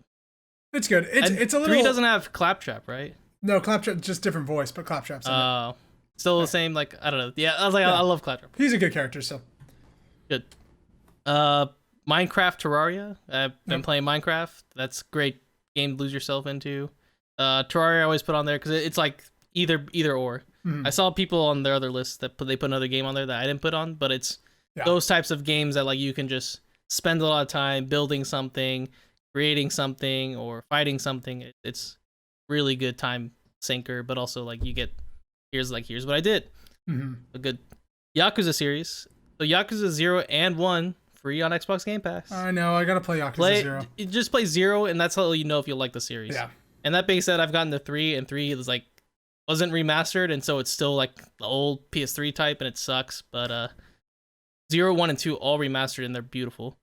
A: it's good. It's a little.
B: 3 doesn't have Claptrap, right?
A: No, Claptrap, just different voice, but Claptrap's in it.
B: Still the same, like, I don't know. Yeah, I was like, I love Claptrap.
A: He's a good character, so.
B: Good. Minecraft Terraria. I've been playing Minecraft. That's a great game to lose yourself into. Terraria I always put on there because it's like either or. I saw people on their other list that they put another game on there that I didn't put on, but it's those types of games that like you can just spend a lot of time building something, creating something, or fighting something. It's really good time sinker, but also like you get here's what I did. A good Yakuza series. So Yakuza 0 and 1 free on Xbox Game Pass.
A: I know, I gotta play Yakuza 0.
B: Just play 0, and that's how you know if you like the series.
A: Yeah.
B: And that being said, I've gotten to 3, and 3 is like wasn't remastered, and so it's still like the old PS3 type, and it sucks. But 0, 1, and 2 all remastered, and they're beautiful.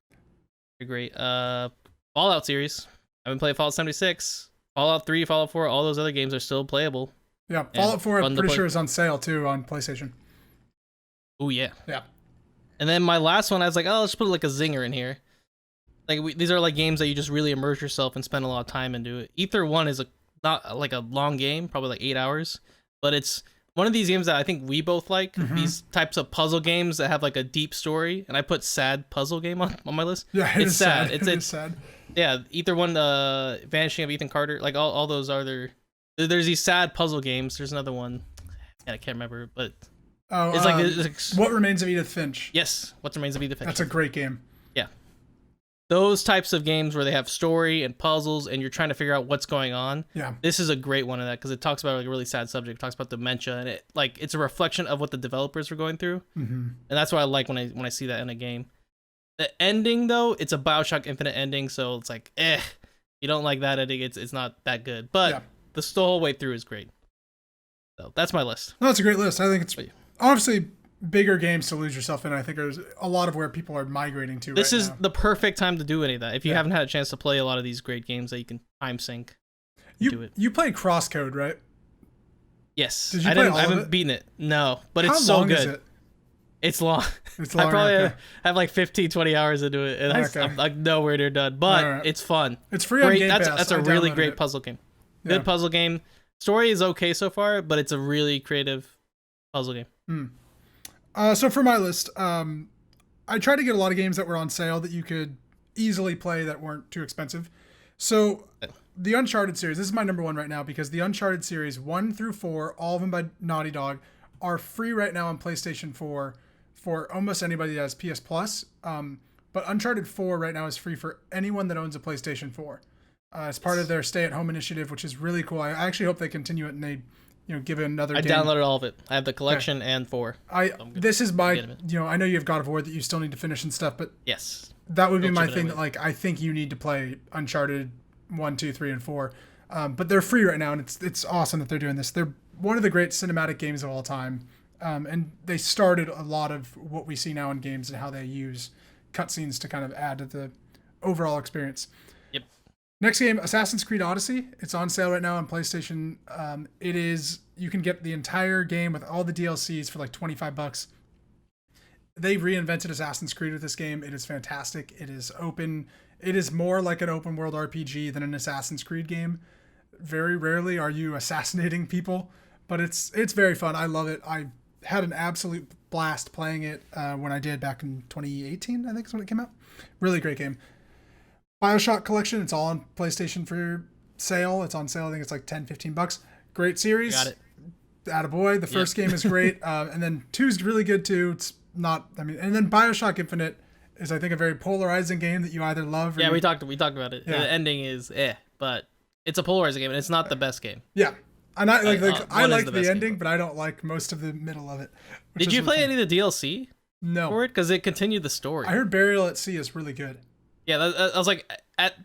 B: They're great. Fallout series. I've been playing Fallout 76, Fallout 3, Fallout 4. All those other games are still playable.
A: Yeah, Fallout 4, I'm pretty sure is on sale too on PlayStation.
B: Oh yeah.
A: Yeah.
B: And then my last one, I was like, oh, let's put like a zinger in here. Like these are like games that you just really immerse yourself and spend a lot of time into it. Ether 1 is not like a long game, probably like 8 hours, but it's one of these games that I think we both like. These types of puzzle games that have like a deep story, and I put sad puzzle game on my list.
A: Yeah, it's sad. It's sad.
B: Yeah, Ether 1, Vanishing of Ethan Carter, like all those are there's these sad puzzle games. There's another one, and I can't remember, but it's like
A: What Remains of Edith Finch.
B: Yes, What Remains of Edith Finch.
A: That's a great game.
B: Yeah. Those types of games where they have story and puzzles and you're trying to figure out what's going on.
A: Yeah.
B: This is a great one of that because it talks about like a really sad subject. It talks about dementia, and it's a reflection of what the developers were going through. And that's what I like when I see that in a game. The ending though, it's a BioShock Infinite ending, so it's like, you don't like that ending, it's not that good. But the whole way through is great. So that's my list.
A: No, it's a great list. I think it's obviously bigger games to lose yourself in. I think there's a lot of where people are migrating to.
B: This is the perfect time to do any of that. If you haven't had a chance to play a lot of these great games that you can time sync, do it. You
A: played Crosscode, right?
B: Yes.
A: Did you play all
B: I
A: of
B: haven't
A: it?
B: beaten it. No, but
A: How
B: it's so
A: long
B: good.
A: Is it?
B: It's long.
A: It's long.
B: I probably have like 15, 20 hours into it, and I'm like nowhere near done. But it's fun.
A: It's free on Game Pass.
B: That's a really great puzzle game. Good puzzle game. Story is okay so far, but it's a really creative puzzle game.
A: So for my list, I tried to get a lot of games that were on sale that you could easily play that weren't too expensive. So the Uncharted series, this is my number one right now because the Uncharted series 1 through 4, all of them by Naughty Dog, are free right now on PlayStation 4 for almost anybody that has PS Plus. But Uncharted 4 right now is free for anyone that owns a PlayStation 4. As part of their stay-at-home initiative, which is really cool. I actually hope they continue it and they, give it another game.
B: I downloaded all of it. I have the collection and 4.
A: This is my, I know you have God of War that you still need to finish and stuff, but
B: yes,
A: that would be my thing. That I think you need to play Uncharted 1, 2, 3, and 4. But they're free right now, and it's awesome that they're doing this. They're one of the great cinematic games of all time, and they started a lot of what we see now in games and how they use cutscenes to kind of add to the overall experience.
B: Yep.
A: Next game, Assassin's Creed Odyssey. It's on sale right now on PlayStation. You can get the entire game with all the DLCs for like $25. They reinvented Assassin's Creed with this game. It is fantastic. It is open. It is more like an open world RPG than an Assassin's Creed game. Very rarely are you assassinating people, but it's very fun. I love it. I had an absolute blast playing it when I did back in 2018, I think is when it came out. Really great game. BioShock Collection, it's all on PlayStation for sale. It's on sale. I think it's like $10-15. Great series.
B: Got it.
A: Attaboy. The first game is great. And then 2 is really good too. It's not, and then BioShock Infinite is, I think, a very polarizing game that you either love or
B: we talked about it. Yeah. The ending is but it's a polarizing game and it's not the best game.
A: Yeah. And I like the ending, but I don't like most of the middle of it.
B: Did you play any of the DLC?
A: No.
B: For it? Because it continued the story.
A: I heard Burial at Sea is really good.
B: Yeah, I was like,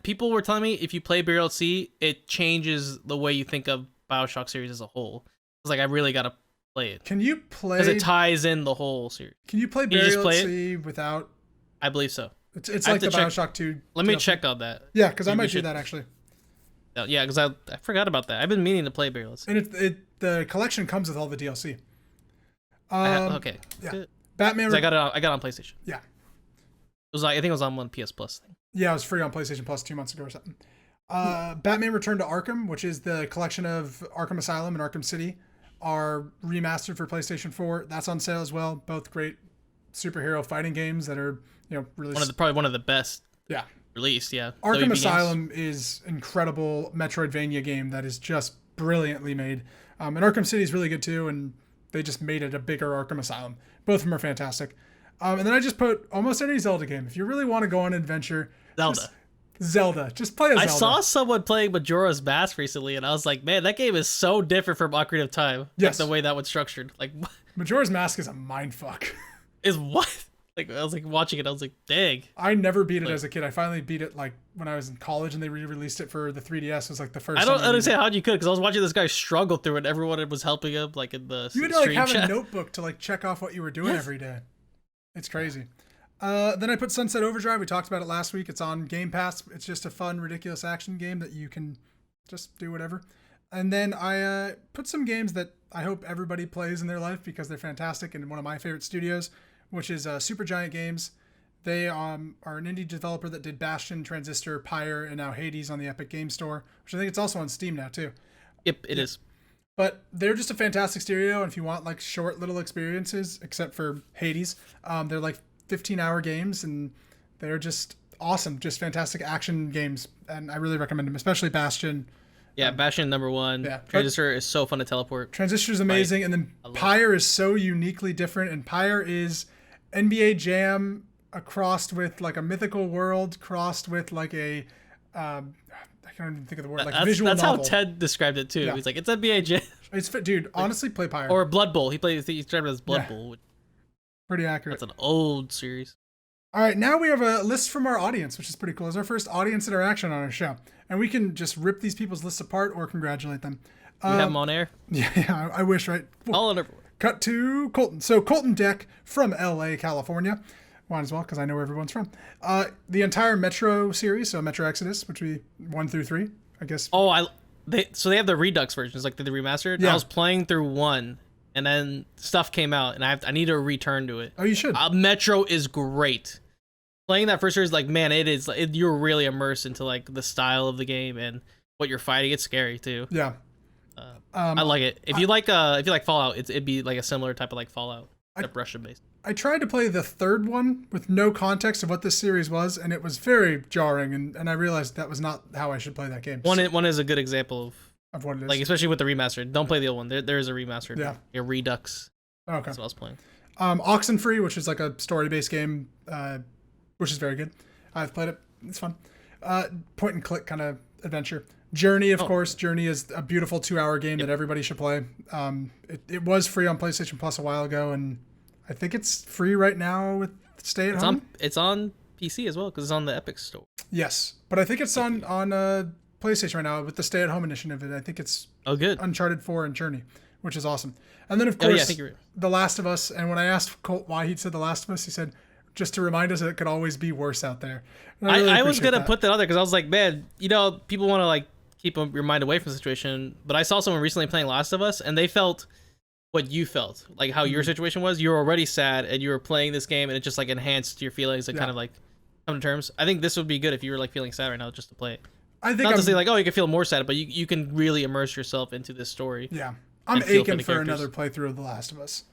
B: people were telling me if you play Burial at Sea, it changes the way you think of BioShock series as a whole. I was like, I really got to play it.
A: Can you play?
B: Because it ties in the whole series.
A: Can you play Burial at Sea without?
B: I believe so.
A: It's like the BioShock 2.
B: Let me check on that.
A: Yeah, because I might do that actually.
B: Yeah, because I forgot about that. I've been meaning to play Burial at Sea.
A: And the collection comes with all the DLC.
B: Okay.
A: Yeah. Batman.
B: I got it on PlayStation.
A: Yeah.
B: It was I think it was on one PS Plus thing.
A: Yeah, it was free on PlayStation Plus 2 months ago or something. Batman Return to Arkham, which is the collection of Arkham Asylum and Arkham City, are remastered for PlayStation 4. That's on sale as well. Both great superhero fighting games that are really
B: probably one of the best.
A: Yeah.
B: Released. Yeah.
A: Arkham Asylum is incredible Metroidvania game that is just brilliantly made. And Arkham City is really good too. And they just made it a bigger Arkham Asylum. Both of them are fantastic. And then I just put almost any Zelda game. If you really want to go on an adventure, Zelda. Just play a Zelda.
B: I saw someone playing Majora's Mask recently, and I was like, man, that game is so different from Ocarina of Time.
A: Yes.
B: Like the way that one's structured. Like,
A: Majora's Mask is a mindfuck.
B: Is what? Like, I was like watching it, I was like, dang.
A: I never beat it as a kid. I finally beat it like when I was in college, and they re-released it for the 3DS. It was like the first.
B: I don't understand how you could, because I was watching this guy struggle through it, and everyone was helping him, like in the
A: You had to like have a notebook to like check off what you were doing every day. It's crazy. Then I put Sunset Overdrive. We talked about it last week. It's on Game Pass. It's just a fun, ridiculous action game that you can just do whatever. And then I put some games that I hope everybody plays in their life because they're fantastic, and one of my favorite studios, which is Supergiant Games. They are an indie developer that did Bastion, Transistor, Pyre, and now Hades on the Epic Game Store, which I think it's also on Steam now too.
B: Yep, it is.
A: But they're just a fantastic studio, and if you want like short little experiences, except for Hades, they're like 15-hour games, and they're just awesome, just fantastic action games, and I really recommend them, especially Bastion.
B: Yeah, Bastion #1. Yeah, Transistor is so fun to teleport.
A: Transistor is amazing, and then Pyre is so uniquely different, and Pyre is NBA Jam crossed with like a mythical world, crossed with like a I can't even think of the word, like visual novel.
B: That's how Ted described it too. Yeah. He's like, it's NBA Jam.
A: It's dude, honestly, play Pyre.
B: Or Blood Bowl. He described it as Blood Bowl.
A: Pretty accurate.
B: That's an old series.
A: All right, now we have a list from our audience, which is pretty cool. It's our first audience interaction on our show, and we can just rip these people's lists apart or congratulate them.
B: We have them on air.
A: Yeah, I wish, right?
B: All in everywhere.
A: Cut to Colton. So Colton Deck from LA, California. Might as well, because I know where everyone's from. The entire Metro series, so Metro Exodus, which we 1 through 3, I guess.
B: Oh, so they have the Redux versions, like the remastered. Yeah. I was playing through 1, and then stuff came out, and I need to return to it.
A: Oh, you should.
B: Metro is great. Playing that first series, like, man, you're really immersed into like the style of the game and what you're fighting. It's scary too.
A: Yeah.
B: I like it. If you like Fallout, it'd be like a similar type of like Fallout, Russian based.
A: I tried to play the third one with no context of what this series was, and it was very jarring, and I realized that was not how I should play that game.
B: One is a good example
A: of what it is.
B: Like, especially with the remastered. Don't play the old one. There is a remastered.
A: Yeah.
B: A Redux.
A: Okay.
B: That's what I was playing.
A: Oxenfree, which is like a story-based game, which is very good. I've played it. It's fun. Point and click kind of adventure. Journey, of course. Journey is a beautiful 2-hour game that everybody should play. It was free on PlayStation Plus a while ago, and I think it's free right now with Stay at Home.
B: It's on PC as well because it's on the Epic Store.
A: Yes, but I think it's on PlayStation right now with the Stay at Home initiative. I think it's
B: good.
A: Uncharted 4 and Journey, which is awesome. And then of course,
B: I think you're right.
A: The Last of Us. And when I asked Colt why he said The Last of Us, he said just to remind us that it could always be worse out there.
B: I was gonna put that on there because I was like, man, people want to like keep your mind away from the situation, but I saw someone recently playing Last of Us, and they felt what you felt, like how your situation was. You were already sad, and you were playing this game, and it just like enhanced your feelings and kind of like come to terms. I think this would be good if you were like feeling sad right now, just to play it.
A: I think
B: not to say like, oh, you can feel more sad, but you can really immerse yourself into this story.
A: Yeah, I'm aching for another playthrough of The Last of Us.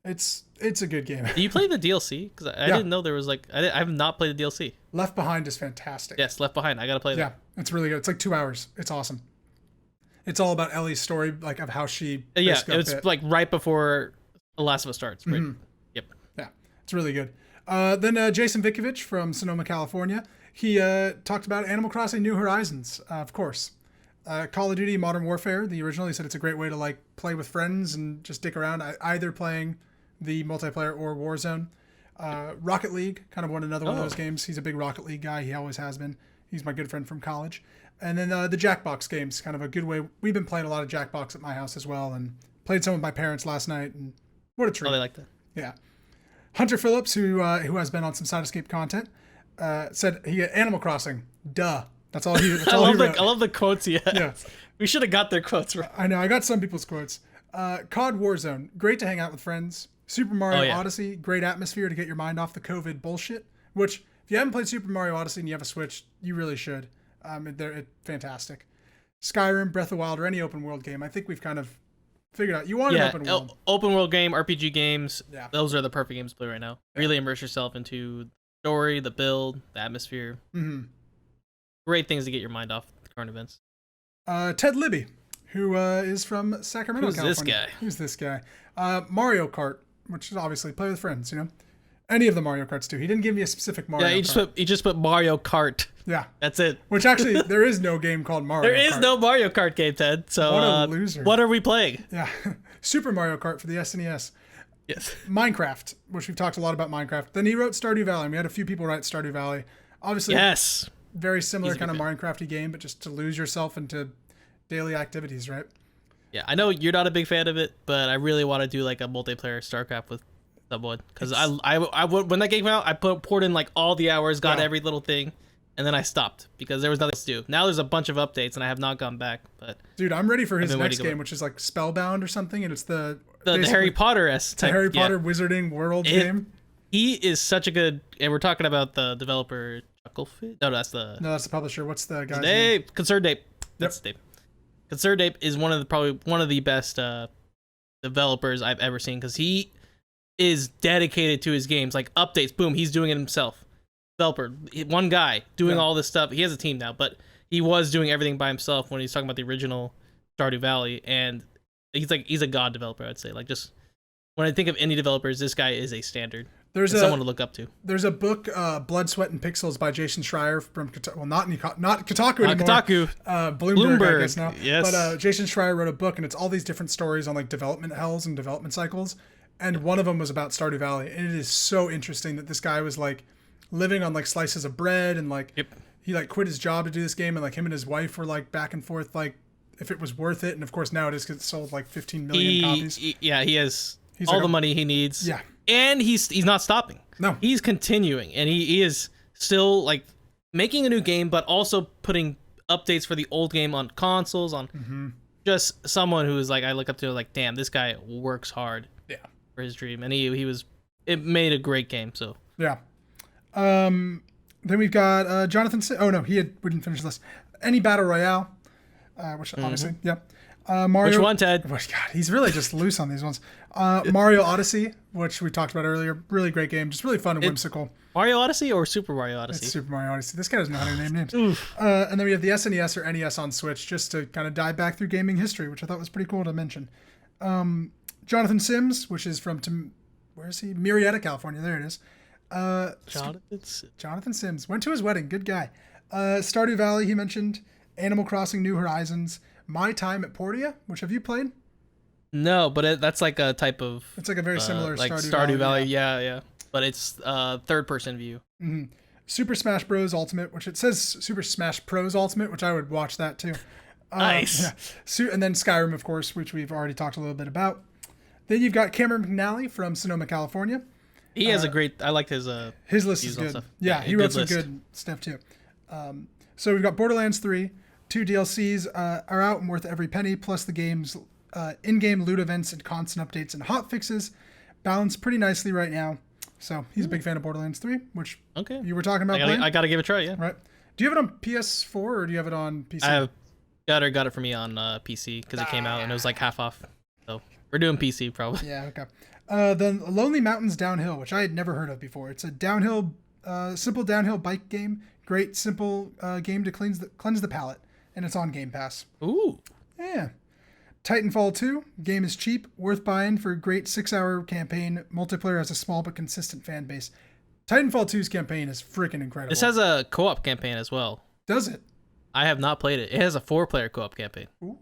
A: It's a good game.
B: Do you play the DLC? Because I didn't know there was like I have not played the DLC.
A: Left Behind is fantastic.
B: Yes, Left Behind. I gotta play that.
A: Yeah, it's really good. It's like 2 hours. It's awesome. It's all about Ellie's story, like of how she.
B: Yeah, it was like right before The Last of Us starts. Right?
A: Mm-hmm.
B: Yep.
A: Yeah, it's really good. Then Jason Vikovich from Sonoma, California. He talked about Animal Crossing: New Horizons, of course. Call of Duty: Modern Warfare, the original. He said it's a great way to like play with friends and just dick around, either playing the multiplayer or Warzone. Rocket League, kind of another one of those games. He's a big Rocket League guy. He always has been. He's my good friend from college. And then the Jackbox games, kind of a good way. We've been playing a lot of Jackbox at my house as well, and played some with my parents last night. And what a treat!
B: Oh, they like that.
A: Yeah. Hunter Phillips, who has been on some Side Escape content, said he had Animal Crossing. Duh. That's all he. That's all he wrote.
B: I love the quotes he has.
A: Yeah.
B: We should have got their quotes right.
A: I know. I got some people's quotes. COD Warzone, great to hang out with friends. Super Mario Odyssey, great atmosphere to get your mind off the COVID bullshit. Which, if you haven't played Super Mario Odyssey and you have a Switch, you really should. They're fantastic. Skyrim, Breath of the Wild, or any open world game. I think we've kind of figured out. You want an open world.
B: Open world game, RPG games. Yeah. Those are the perfect games to play right now. Yeah. Really immerse yourself into the story, the build, the atmosphere.
A: Mm-hmm.
B: Great things to get your mind off the current events.
A: Ted Libby, who is from Sacramento,
B: Who's
A: California.
B: this guy?
A: Who's this guy? Mario Kart, which is obviously play with friends, you know? Any of the Mario Karts too. He didn't give me a specific Mario Kart.
B: He just put Mario Kart.
A: Yeah.
B: That's it.
A: Which actually, there is no game called Mario Kart.
B: There is no Mario Kart game, Ted. So
A: what a loser.
B: What are we playing?
A: Yeah. Super Mario Kart for the SNES.
B: Yes.
A: Minecraft, which we've talked a lot about Minecraft. Then he wrote Stardew Valley, and we had a few people write Stardew Valley. Obviously,
B: yes.
A: Very similar kind of Minecraft-y game, but just to lose yourself into daily activities, right?
B: Yeah, I know you're not a big fan of it, but I really want to do like a multiplayer StarCraft with someone because I when that game came out, I poured in like all the hours, got every little thing, and then I stopped because there was nothing to do. Now there's a bunch of updates, and I have not gone back. But
A: dude, I'm ready for his next game, which is like Spellbound or something, and it's the
B: Harry Potter-esque type.
A: Harry Potter Wizarding World game.
B: He is such a good, and we're talking about the developer Chucklefish. No, that's the
A: publisher. What's the guy's name?
B: Concerned Ape. That's the name. Concerned Ape is probably one of the best developers I've ever seen because he is dedicated to his games. Like updates, boom, he's doing it himself. Developer, one guy doing all this stuff. He has a team now, but he was doing everything by himself when he's talking about the original Stardew Valley, and he's a god developer. I'd say like just when I think of indie developers, this guy is a standard. There's someone to look up to.
A: There's a book, Blood, Sweat, and Pixels by Jason Schreier from not Kotaku anymore.
B: Kotaku.
A: Bloomberg, I guess now.
B: Yes.
A: But Jason Schreier wrote a book, and it's all these different stories on like development hells and development cycles. And one of them was about Stardew Valley, and it is so interesting that this guy was like living on like slices of bread, and like he like quit his job to do this game, and like him and his wife were like back and forth like if it was worth it, and of course now it is because it sold like 15 million copies.
B: He has all the money he needs.
A: Yeah.
B: And he's not stopping.
A: No.
B: He's continuing, and he is still like making a new game, but also putting updates for the old game on consoles. Just someone who is like I look up to, like, damn, this guy works hard.
A: Yeah. For
B: his dream, and it made a great game. So
A: yeah. Then we've got Jonathan. We didn't finish this. Any battle royale, which obviously Mario.
B: Which one, Ted?
A: Oh my God, he's really just loose on these ones. Mario Odyssey, which we talked about earlier, really great game, just really fun and whimsical.
B: Mario Odyssey or Super Mario Odyssey?
A: It's Super Mario Odyssey. This guy doesn't know how to name names. And then we have the SNES or NES on Switch, just to kind of dive back through gaming history, which I thought was pretty cool to mention. Jonathan Sims, which is from where is he? Murrieta, California. There it is. Jonathan Sims. Went to his wedding. Good guy. Stardew Valley, he mentioned. Animal Crossing New Horizons. My Time at Portia, which have you played?
B: No, but that's like a type of...
A: It's like a very similar
B: like
A: Stardew Valley.
B: Yeah. But it's third-person view.
A: Mm-hmm. Super Smash Bros. Ultimate, which it says Super Smash Bros. Ultimate, which I would watch that too.
B: Nice.
A: Yeah. And then Skyrim, of course, which we've already talked a little bit about. Then you've got Cameron McNally from Sonoma, California.
B: He has a great... I liked his
A: list is good. Stuff. Yeah, he wrote some good stuff too. So we've got Borderlands 3. 2 DLCs are out and worth every penny, plus the game's in-game loot events and constant updates and hot fixes. Balanced pretty nicely right now. So he's a big fan of Borderlands 3, which you were talking about playing.
B: I got to give it a try, yeah.
A: Right. Do you have it on PS4 or do you have it on PC?
B: I have got it for me on PC because it came out and it was like half off. So we're doing PC probably.
A: Yeah, okay. Then Lonely Mountains Downhill, which I had never heard of before. It's a simple downhill bike game. Great, simple game to cleanse the palate. And it's on Game Pass.
B: Ooh.
A: Yeah. Titanfall 2. Game is cheap, worth buying for a great 6-hour campaign. Multiplayer has a small but consistent fan base. Titanfall 2's campaign is freaking incredible.
B: This has a co-op campaign as well.
A: Does it?
B: I have not played it. It has a 4-player co-op campaign.
A: Ooh.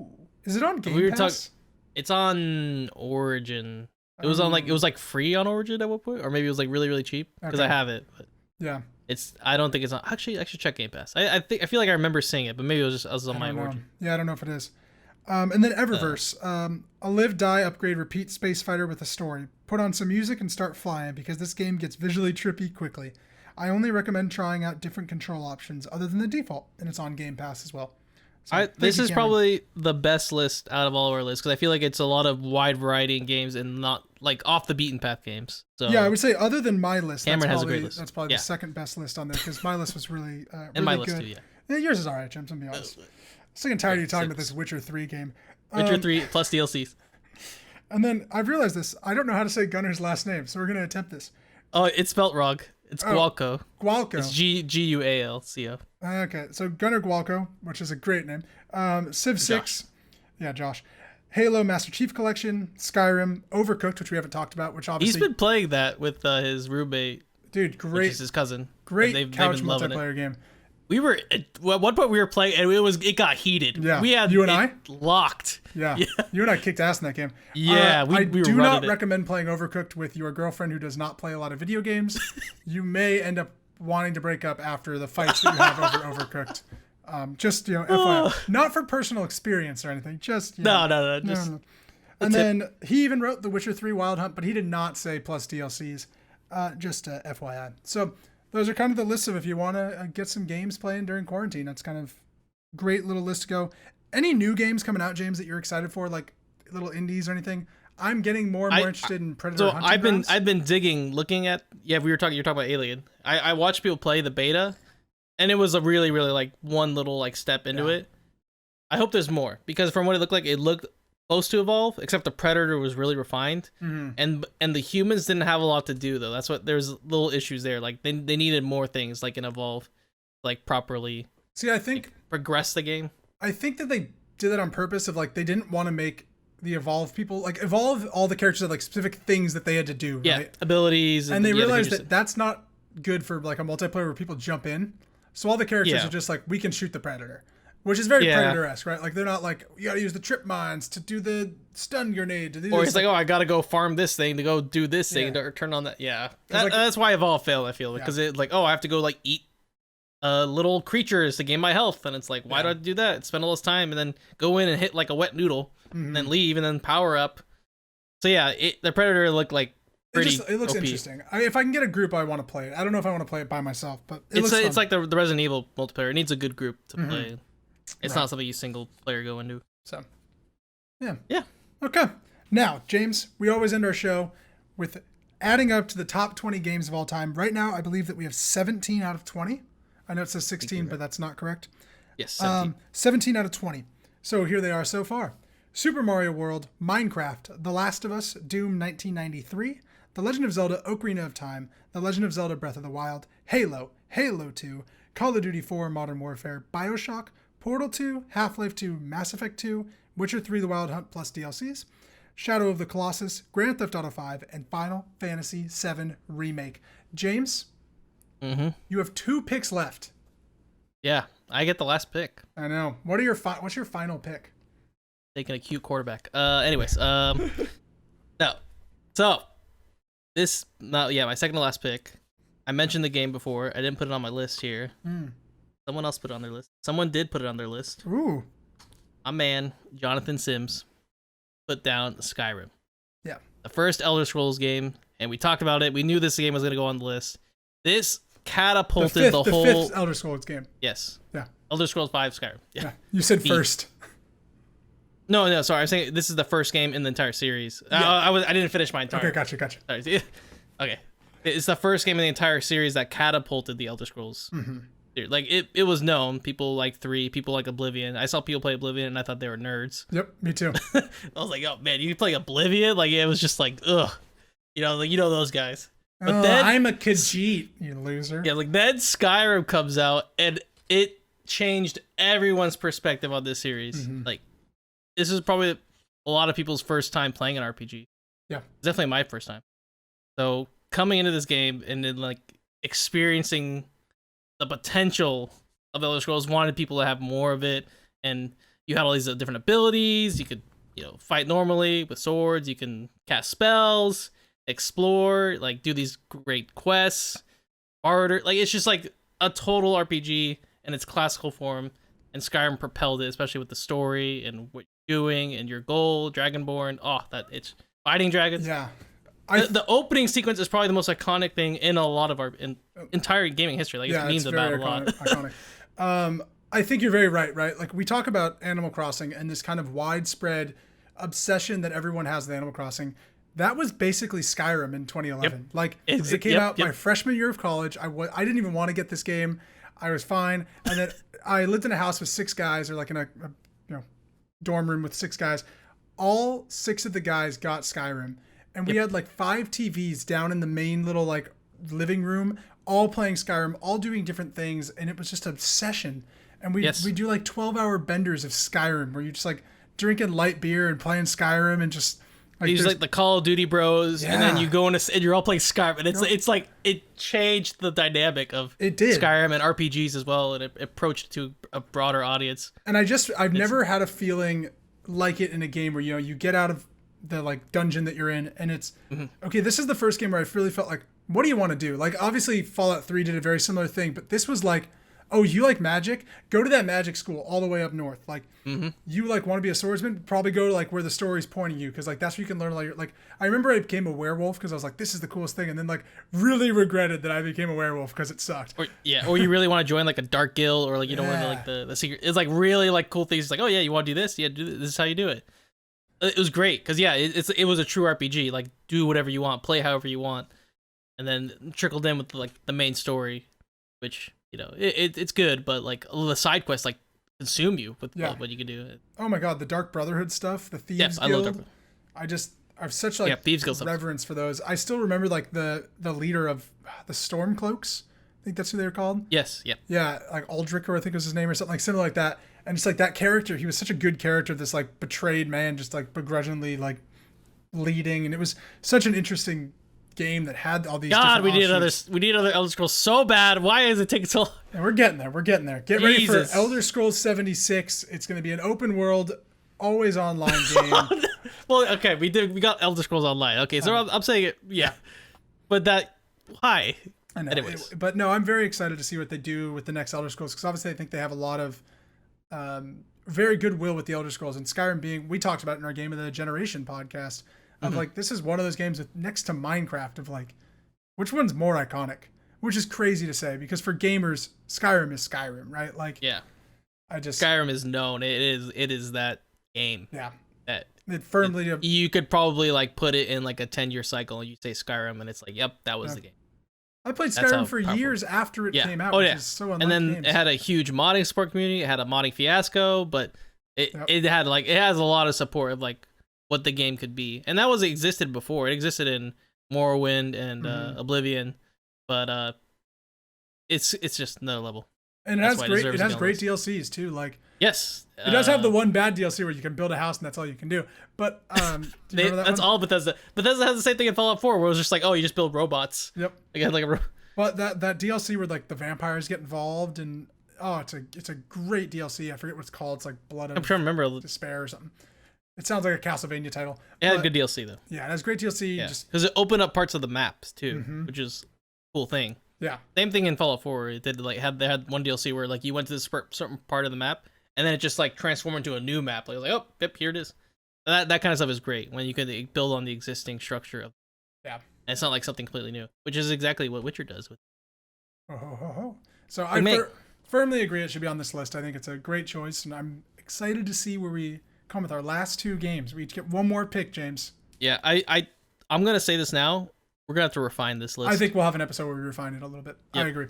A: Is it on Game Pass?
B: It's on Origin. It was on it was like free on Origin at one point, or maybe it was like really, really cheap because I have it. But
A: yeah.
B: I don't think it's on. Actually, I should check Game Pass. I feel like I remember seeing it, but maybe I was on my Origin.
A: Yeah, I don't know if it is. And then Eververse, a live, die, upgrade, repeat space fighter with a story. Put on some music and start flying because this game gets visually trippy quickly. I only recommend trying out different control options other than the default, and it's on Game Pass as well. So,
B: this is probably the best list out of all of our lists because I feel like it's a lot of wide variety in games and not like off the beaten path games. So
A: yeah, I would say other than my list,
B: Cameron has a great list.
A: That's probably the second best list on there because my list was really
B: and my
A: good.
B: List too, yeah.
A: Yours is alright, James. I'm gonna be honest. I'm sick and tired of you talking about this Witcher 3 game.
B: Witcher 3 plus DLCs.
A: And then I've realized this. I don't know how to say Gunner's last name, so we're gonna attempt this.
B: Oh, it's spelt wrong. It's Gualco.
A: Gualco.
B: It's Gualco.
A: Okay, so Gunnar Gualco, which is a great name. Civ 6, Yeah, Josh. Halo Master Chief Collection, Skyrim, Overcooked, which we haven't talked about, which obviously...
B: He's been playing that with his roommate.
A: Dude, great.
B: Which is his cousin.
A: Great
B: they've
A: couch
B: been loving
A: multiplayer game.
B: We were at one point we were playing and it got heated.
A: Yeah,
B: we had
A: you and I
B: locked.
A: Yeah, you and I kicked ass in that game.
B: Yeah,
A: I
B: we
A: do
B: were
A: not
B: it.
A: recommend playing Overcooked with your girlfriend who does not play a lot of video games. You may end up wanting to break up after the fights that you have over Overcooked. Just FYI, not for personal experience or anything. Just
B: no. Just
A: And then he even wrote The Witcher 3 Wild Hunt, but he did not say plus DLCs. Just FYI. So those are kind of the lists of if you want to get some games playing during quarantine. That's kind of great little list to go. Any new games coming out, James, that you're excited for, like little indies or anything? I'm getting more and more interested in Predator Hunting.
B: I've been digging, looking at you're talking about Alien. I watched people play the beta, and it was a really like one little like step into it. I hope there's more because from what it looked close to Evolve, except the Predator was really refined, and the humans didn't have a lot to do though. That's what there's little issues there. Like they needed more things like in Evolve, like properly.
A: See, I think
B: progress the game.
A: I think that they did that on purpose. Of like they didn't want to make the Evolve people like evolve all the characters of like specific things that they had to do.
B: Yeah,
A: right?
B: Abilities,
A: and they realized that that's not good for like a multiplayer where people jump in. So all the characters are just like we can shoot the Predator. Which is very Predator-esque, right? Like, they're not like, you gotta use the trip mines to do the stun grenade. To do
B: or
A: this.
B: It's like, oh, I gotta go farm this thing to go do this thing to turn on that. Yeah. That's why Evolve failed, I feel. Because it's like, oh, I have to go, like, eat little creatures to gain my health. And it's like, why do I do that? Spend all this time and then go in and hit, like, a wet noodle. And then leave and then power up. So, yeah, the Predator looked like pretty
A: it looks
B: OP.
A: interesting. If I can get a group, I want to play it. I don't know if I want to play it by myself, but it's
B: like the Resident Evil multiplayer. It needs a good group to play. It's not something you single player go into.
A: So, yeah.
B: Okay.
A: Now, James, we always end our show with adding up to the top 20 games of all time. Right now, I believe that we have 17 out of 20. I know it says 16, but that's not correct.
B: Yes, 17.
A: 17 out of 20. So here they are so far. Super Mario World, Minecraft, The Last of Us, Doom 1993, The Legend of Zelda Ocarina of Time, The Legend of Zelda Breath of the Wild, Halo, Halo 2, Call of Duty 4 Modern Warfare, BioShock, Portal 2, Half-Life 2, Mass Effect 2, Witcher 3 The Wild Hunt plus DLCs, Shadow of the Colossus, Grand Theft Auto 5, and Final Fantasy 7 Remake. James, you have 2 picks left.
B: Yeah, I get the last pick.
A: I know. What's your final pick?
B: Taking a cute quarterback. Anyways, no. So, my second to last pick. I mentioned the game before. I didn't put it on my list here. Someone else put it on their list. Someone did put it on their list.
A: Ooh.
B: My man, Jonathan Sims, put down Skyrim.
A: Yeah.
B: The first Elder Scrolls game, and we talked about it. We knew this game was going to go on the list. This catapulted the whole...
A: The fifth Elder Scrolls game.
B: Yes.
A: Yeah.
B: Elder Scrolls 5 Skyrim. Yeah.
A: You said first.
B: No, sorry. I'm saying this is the first game in the entire series.
A: Yeah.
B: I didn't finish my entire...
A: Okay, gotcha.
B: Sorry. Okay. It's the first game in the entire series that catapulted the Elder Scrolls. Like, it was known. People like 3, people like Oblivion. I saw people play Oblivion, and I thought they were nerds.
A: Yep, me too.
B: I was like, oh, man, you play Oblivion? Like, it was just like, ugh. Those guys. But then...
A: I'm a Khajiit, you loser.
B: Yeah, like, then Skyrim comes out, and it changed everyone's perspective on this series. Like, this is probably a lot of people's first time playing an RPG.
A: Yeah.
B: It's definitely my first time. So, coming into this game and then, like, experiencing the potential of Elder Scrolls, wanted people to have more of it, and you had all these different abilities. You could, fight normally with swords. You can cast spells, explore, like do these great quests, barter. Like it's just like a total RPG in its classical form. And Skyrim propelled it, especially with the story and what you're doing and your goal, Dragonborn. Oh, it's fighting dragons.
A: Yeah.
B: The opening sequence is probably the most iconic thing in a lot of our entire gaming history. Like, it's memes about it a lot.
A: Iconic. I think you're very right? Like, we talk about Animal Crossing and this kind of widespread obsession that everyone has with Animal Crossing. That was basically Skyrim in 2011.
B: Yep.
A: Like, it came out my freshman year of college. I didn't even want to get this game. I was fine. And then I lived in a house with 6 guys, or like in a dorm room with 6 guys. All 6 of the guys got Skyrim. And we had like 5 TVs down in the main little like living room, all playing Skyrim, all doing different things. And it was just obsession. And we do like 12-hour benders of Skyrim where you just like drinking light beer and playing Skyrim and just like
B: He's like the Call of Duty bros, and then you go into and you're all playing Skyrim, and it's like it changed the dynamic of Skyrim and RPGs as well, and it approached it to a broader audience.
A: And I've never had a feeling like it in a game where you get out of the like dungeon that you're in, and it's okay. This is the first game where I really felt like, what do you want to do? Like obviously Fallout 3 did a very similar thing, but this was like, oh, you like magic? Go to that magic school all the way up north. Like, you like want to be a swordsman? Probably go to like where the story's pointing you, because like that's where you can learn. Like, I remember I became a werewolf because I was like, this is the coolest thing, and then like really regretted that I became a werewolf because it sucked.
B: Or you really want to join like a dark guild, or like you don't want to like the secret. It's like really like cool things. It's like, oh yeah, you want to do this? Yeah, this is how you do it. It was great because it was a true RPG. Like, do whatever you want, play however you want, and then trickled in with like the main story, which. It's good, but like the side quests like consume you with what you can do.
A: Oh my god, the Dark Brotherhood stuff, the Thieves Guild. I love I've such like
B: Thieves Guild
A: reverence for those. I still remember like the leader of the Stormcloaks. I think that's who they were called.
B: Yes, yeah.
A: Yeah, like Aldrich, or I think was his name, or something like similar like that. And just like that character, he was such a good character, this like betrayed man, just like begrudgingly like leading, and it was such an interesting game that had all these.
B: God, we need another Elder Scrolls so bad. Why is it taking so long?
A: And we're getting there. Get ready for Elder Scrolls 76. It's going to be an open world, always online game.
B: Well, okay, we got Elder Scrolls Online. Okay, so I'm saying it, yeah. But why?
A: I know.
B: Anyways.
A: But no, I'm very excited to see what they do with the next Elder Scrolls, because obviously I think they have a lot of very goodwill with the Elder Scrolls, and Skyrim being, we talked about it in our Game of the Generation podcast. Of like, this is one of those games with, next to Minecraft, of like, which one's more iconic? Which is crazy to say, because for gamers, Skyrim is Skyrim, right? Like,
B: yeah, Skyrim is known. It is that game.
A: Yeah,
B: that
A: it firmly.
B: You could probably like put it in like a 10-year cycle, and you say Skyrim, and it's like, yep, that was the game.
A: I played Skyrim for years after it came out. Which is so unlike
B: and then
A: games.
B: It had a huge modding support community. It had a modding fiasco, but it has a lot of support of like what the game could be, and that existed before. It existed in Morrowind and Oblivion, but it's just another level.
A: And it has great DLCs too. Like,
B: yes,
A: it does have the one bad DLC where you can build a house and that's all you can do. But
B: that's all Bethesda. Bethesda has the same thing in Fallout 4, where it was just like, oh, you just build robots.
A: Yep.
B: Again, like
A: but that DLC where like the vampires get involved, and it's a great DLC. I forget what it's called. It's like Blood of
B: I'm trying to remember.
A: Despair or something. It sounds like a Castlevania title.
B: It had good DLC though.
A: Yeah, it has great DLC.
B: Yeah, because it opened up parts of the maps too, which is a cool thing.
A: Yeah.
B: Same thing in Fallout 4. It did like they had one DLC where like you went to this certain part of the map, and then it just like transformed into a new map. Like, oh, yep, here it is. That kind of stuff is great when you can build on the existing structure of.
A: Yeah.
B: And it's not like something completely new, which is exactly what Witcher does with.
A: So I firmly agree it should be on this list. I think it's a great choice, and I'm excited to see where we come with our last two games. We each get one more pick, James.
B: Yeah, I'm gonna say this now. We're gonna have to refine this list.
A: I think we'll have an episode where we refine it a little bit. Yep. I agree.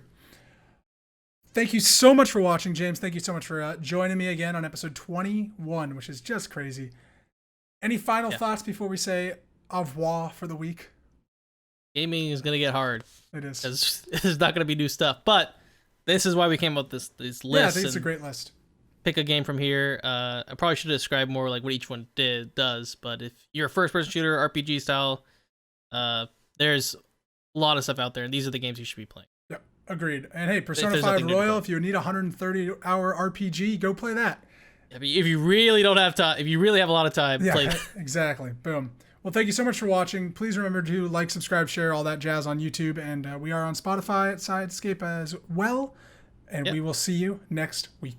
A: Thank you so much for watching, James. Thank you so much for joining me again on episode 21, which is just crazy. Any final thoughts before we say au revoir for the week?
B: Gaming is gonna get hard.
A: It is.
B: Because there's not gonna be new stuff, but this is why we came up with this list.
A: Yeah, I think it's a great list.
B: Pick a game from here. I probably should have described more like what each one does, but if you're a first-person shooter, RPG style, there's a lot of stuff out there, and these are the games you should be playing.
A: Yep, agreed. And hey, Persona 5 Royal, if you need a 130-hour RPG, go play that.
B: Yeah, but if you really don't have time, if you really have a lot of time, play that.
A: Exactly. Boom. Well, thank you so much for watching. Please remember to like, subscribe, share, all that jazz on YouTube, and we are on Spotify at Sidescape as well. And we will see you next week.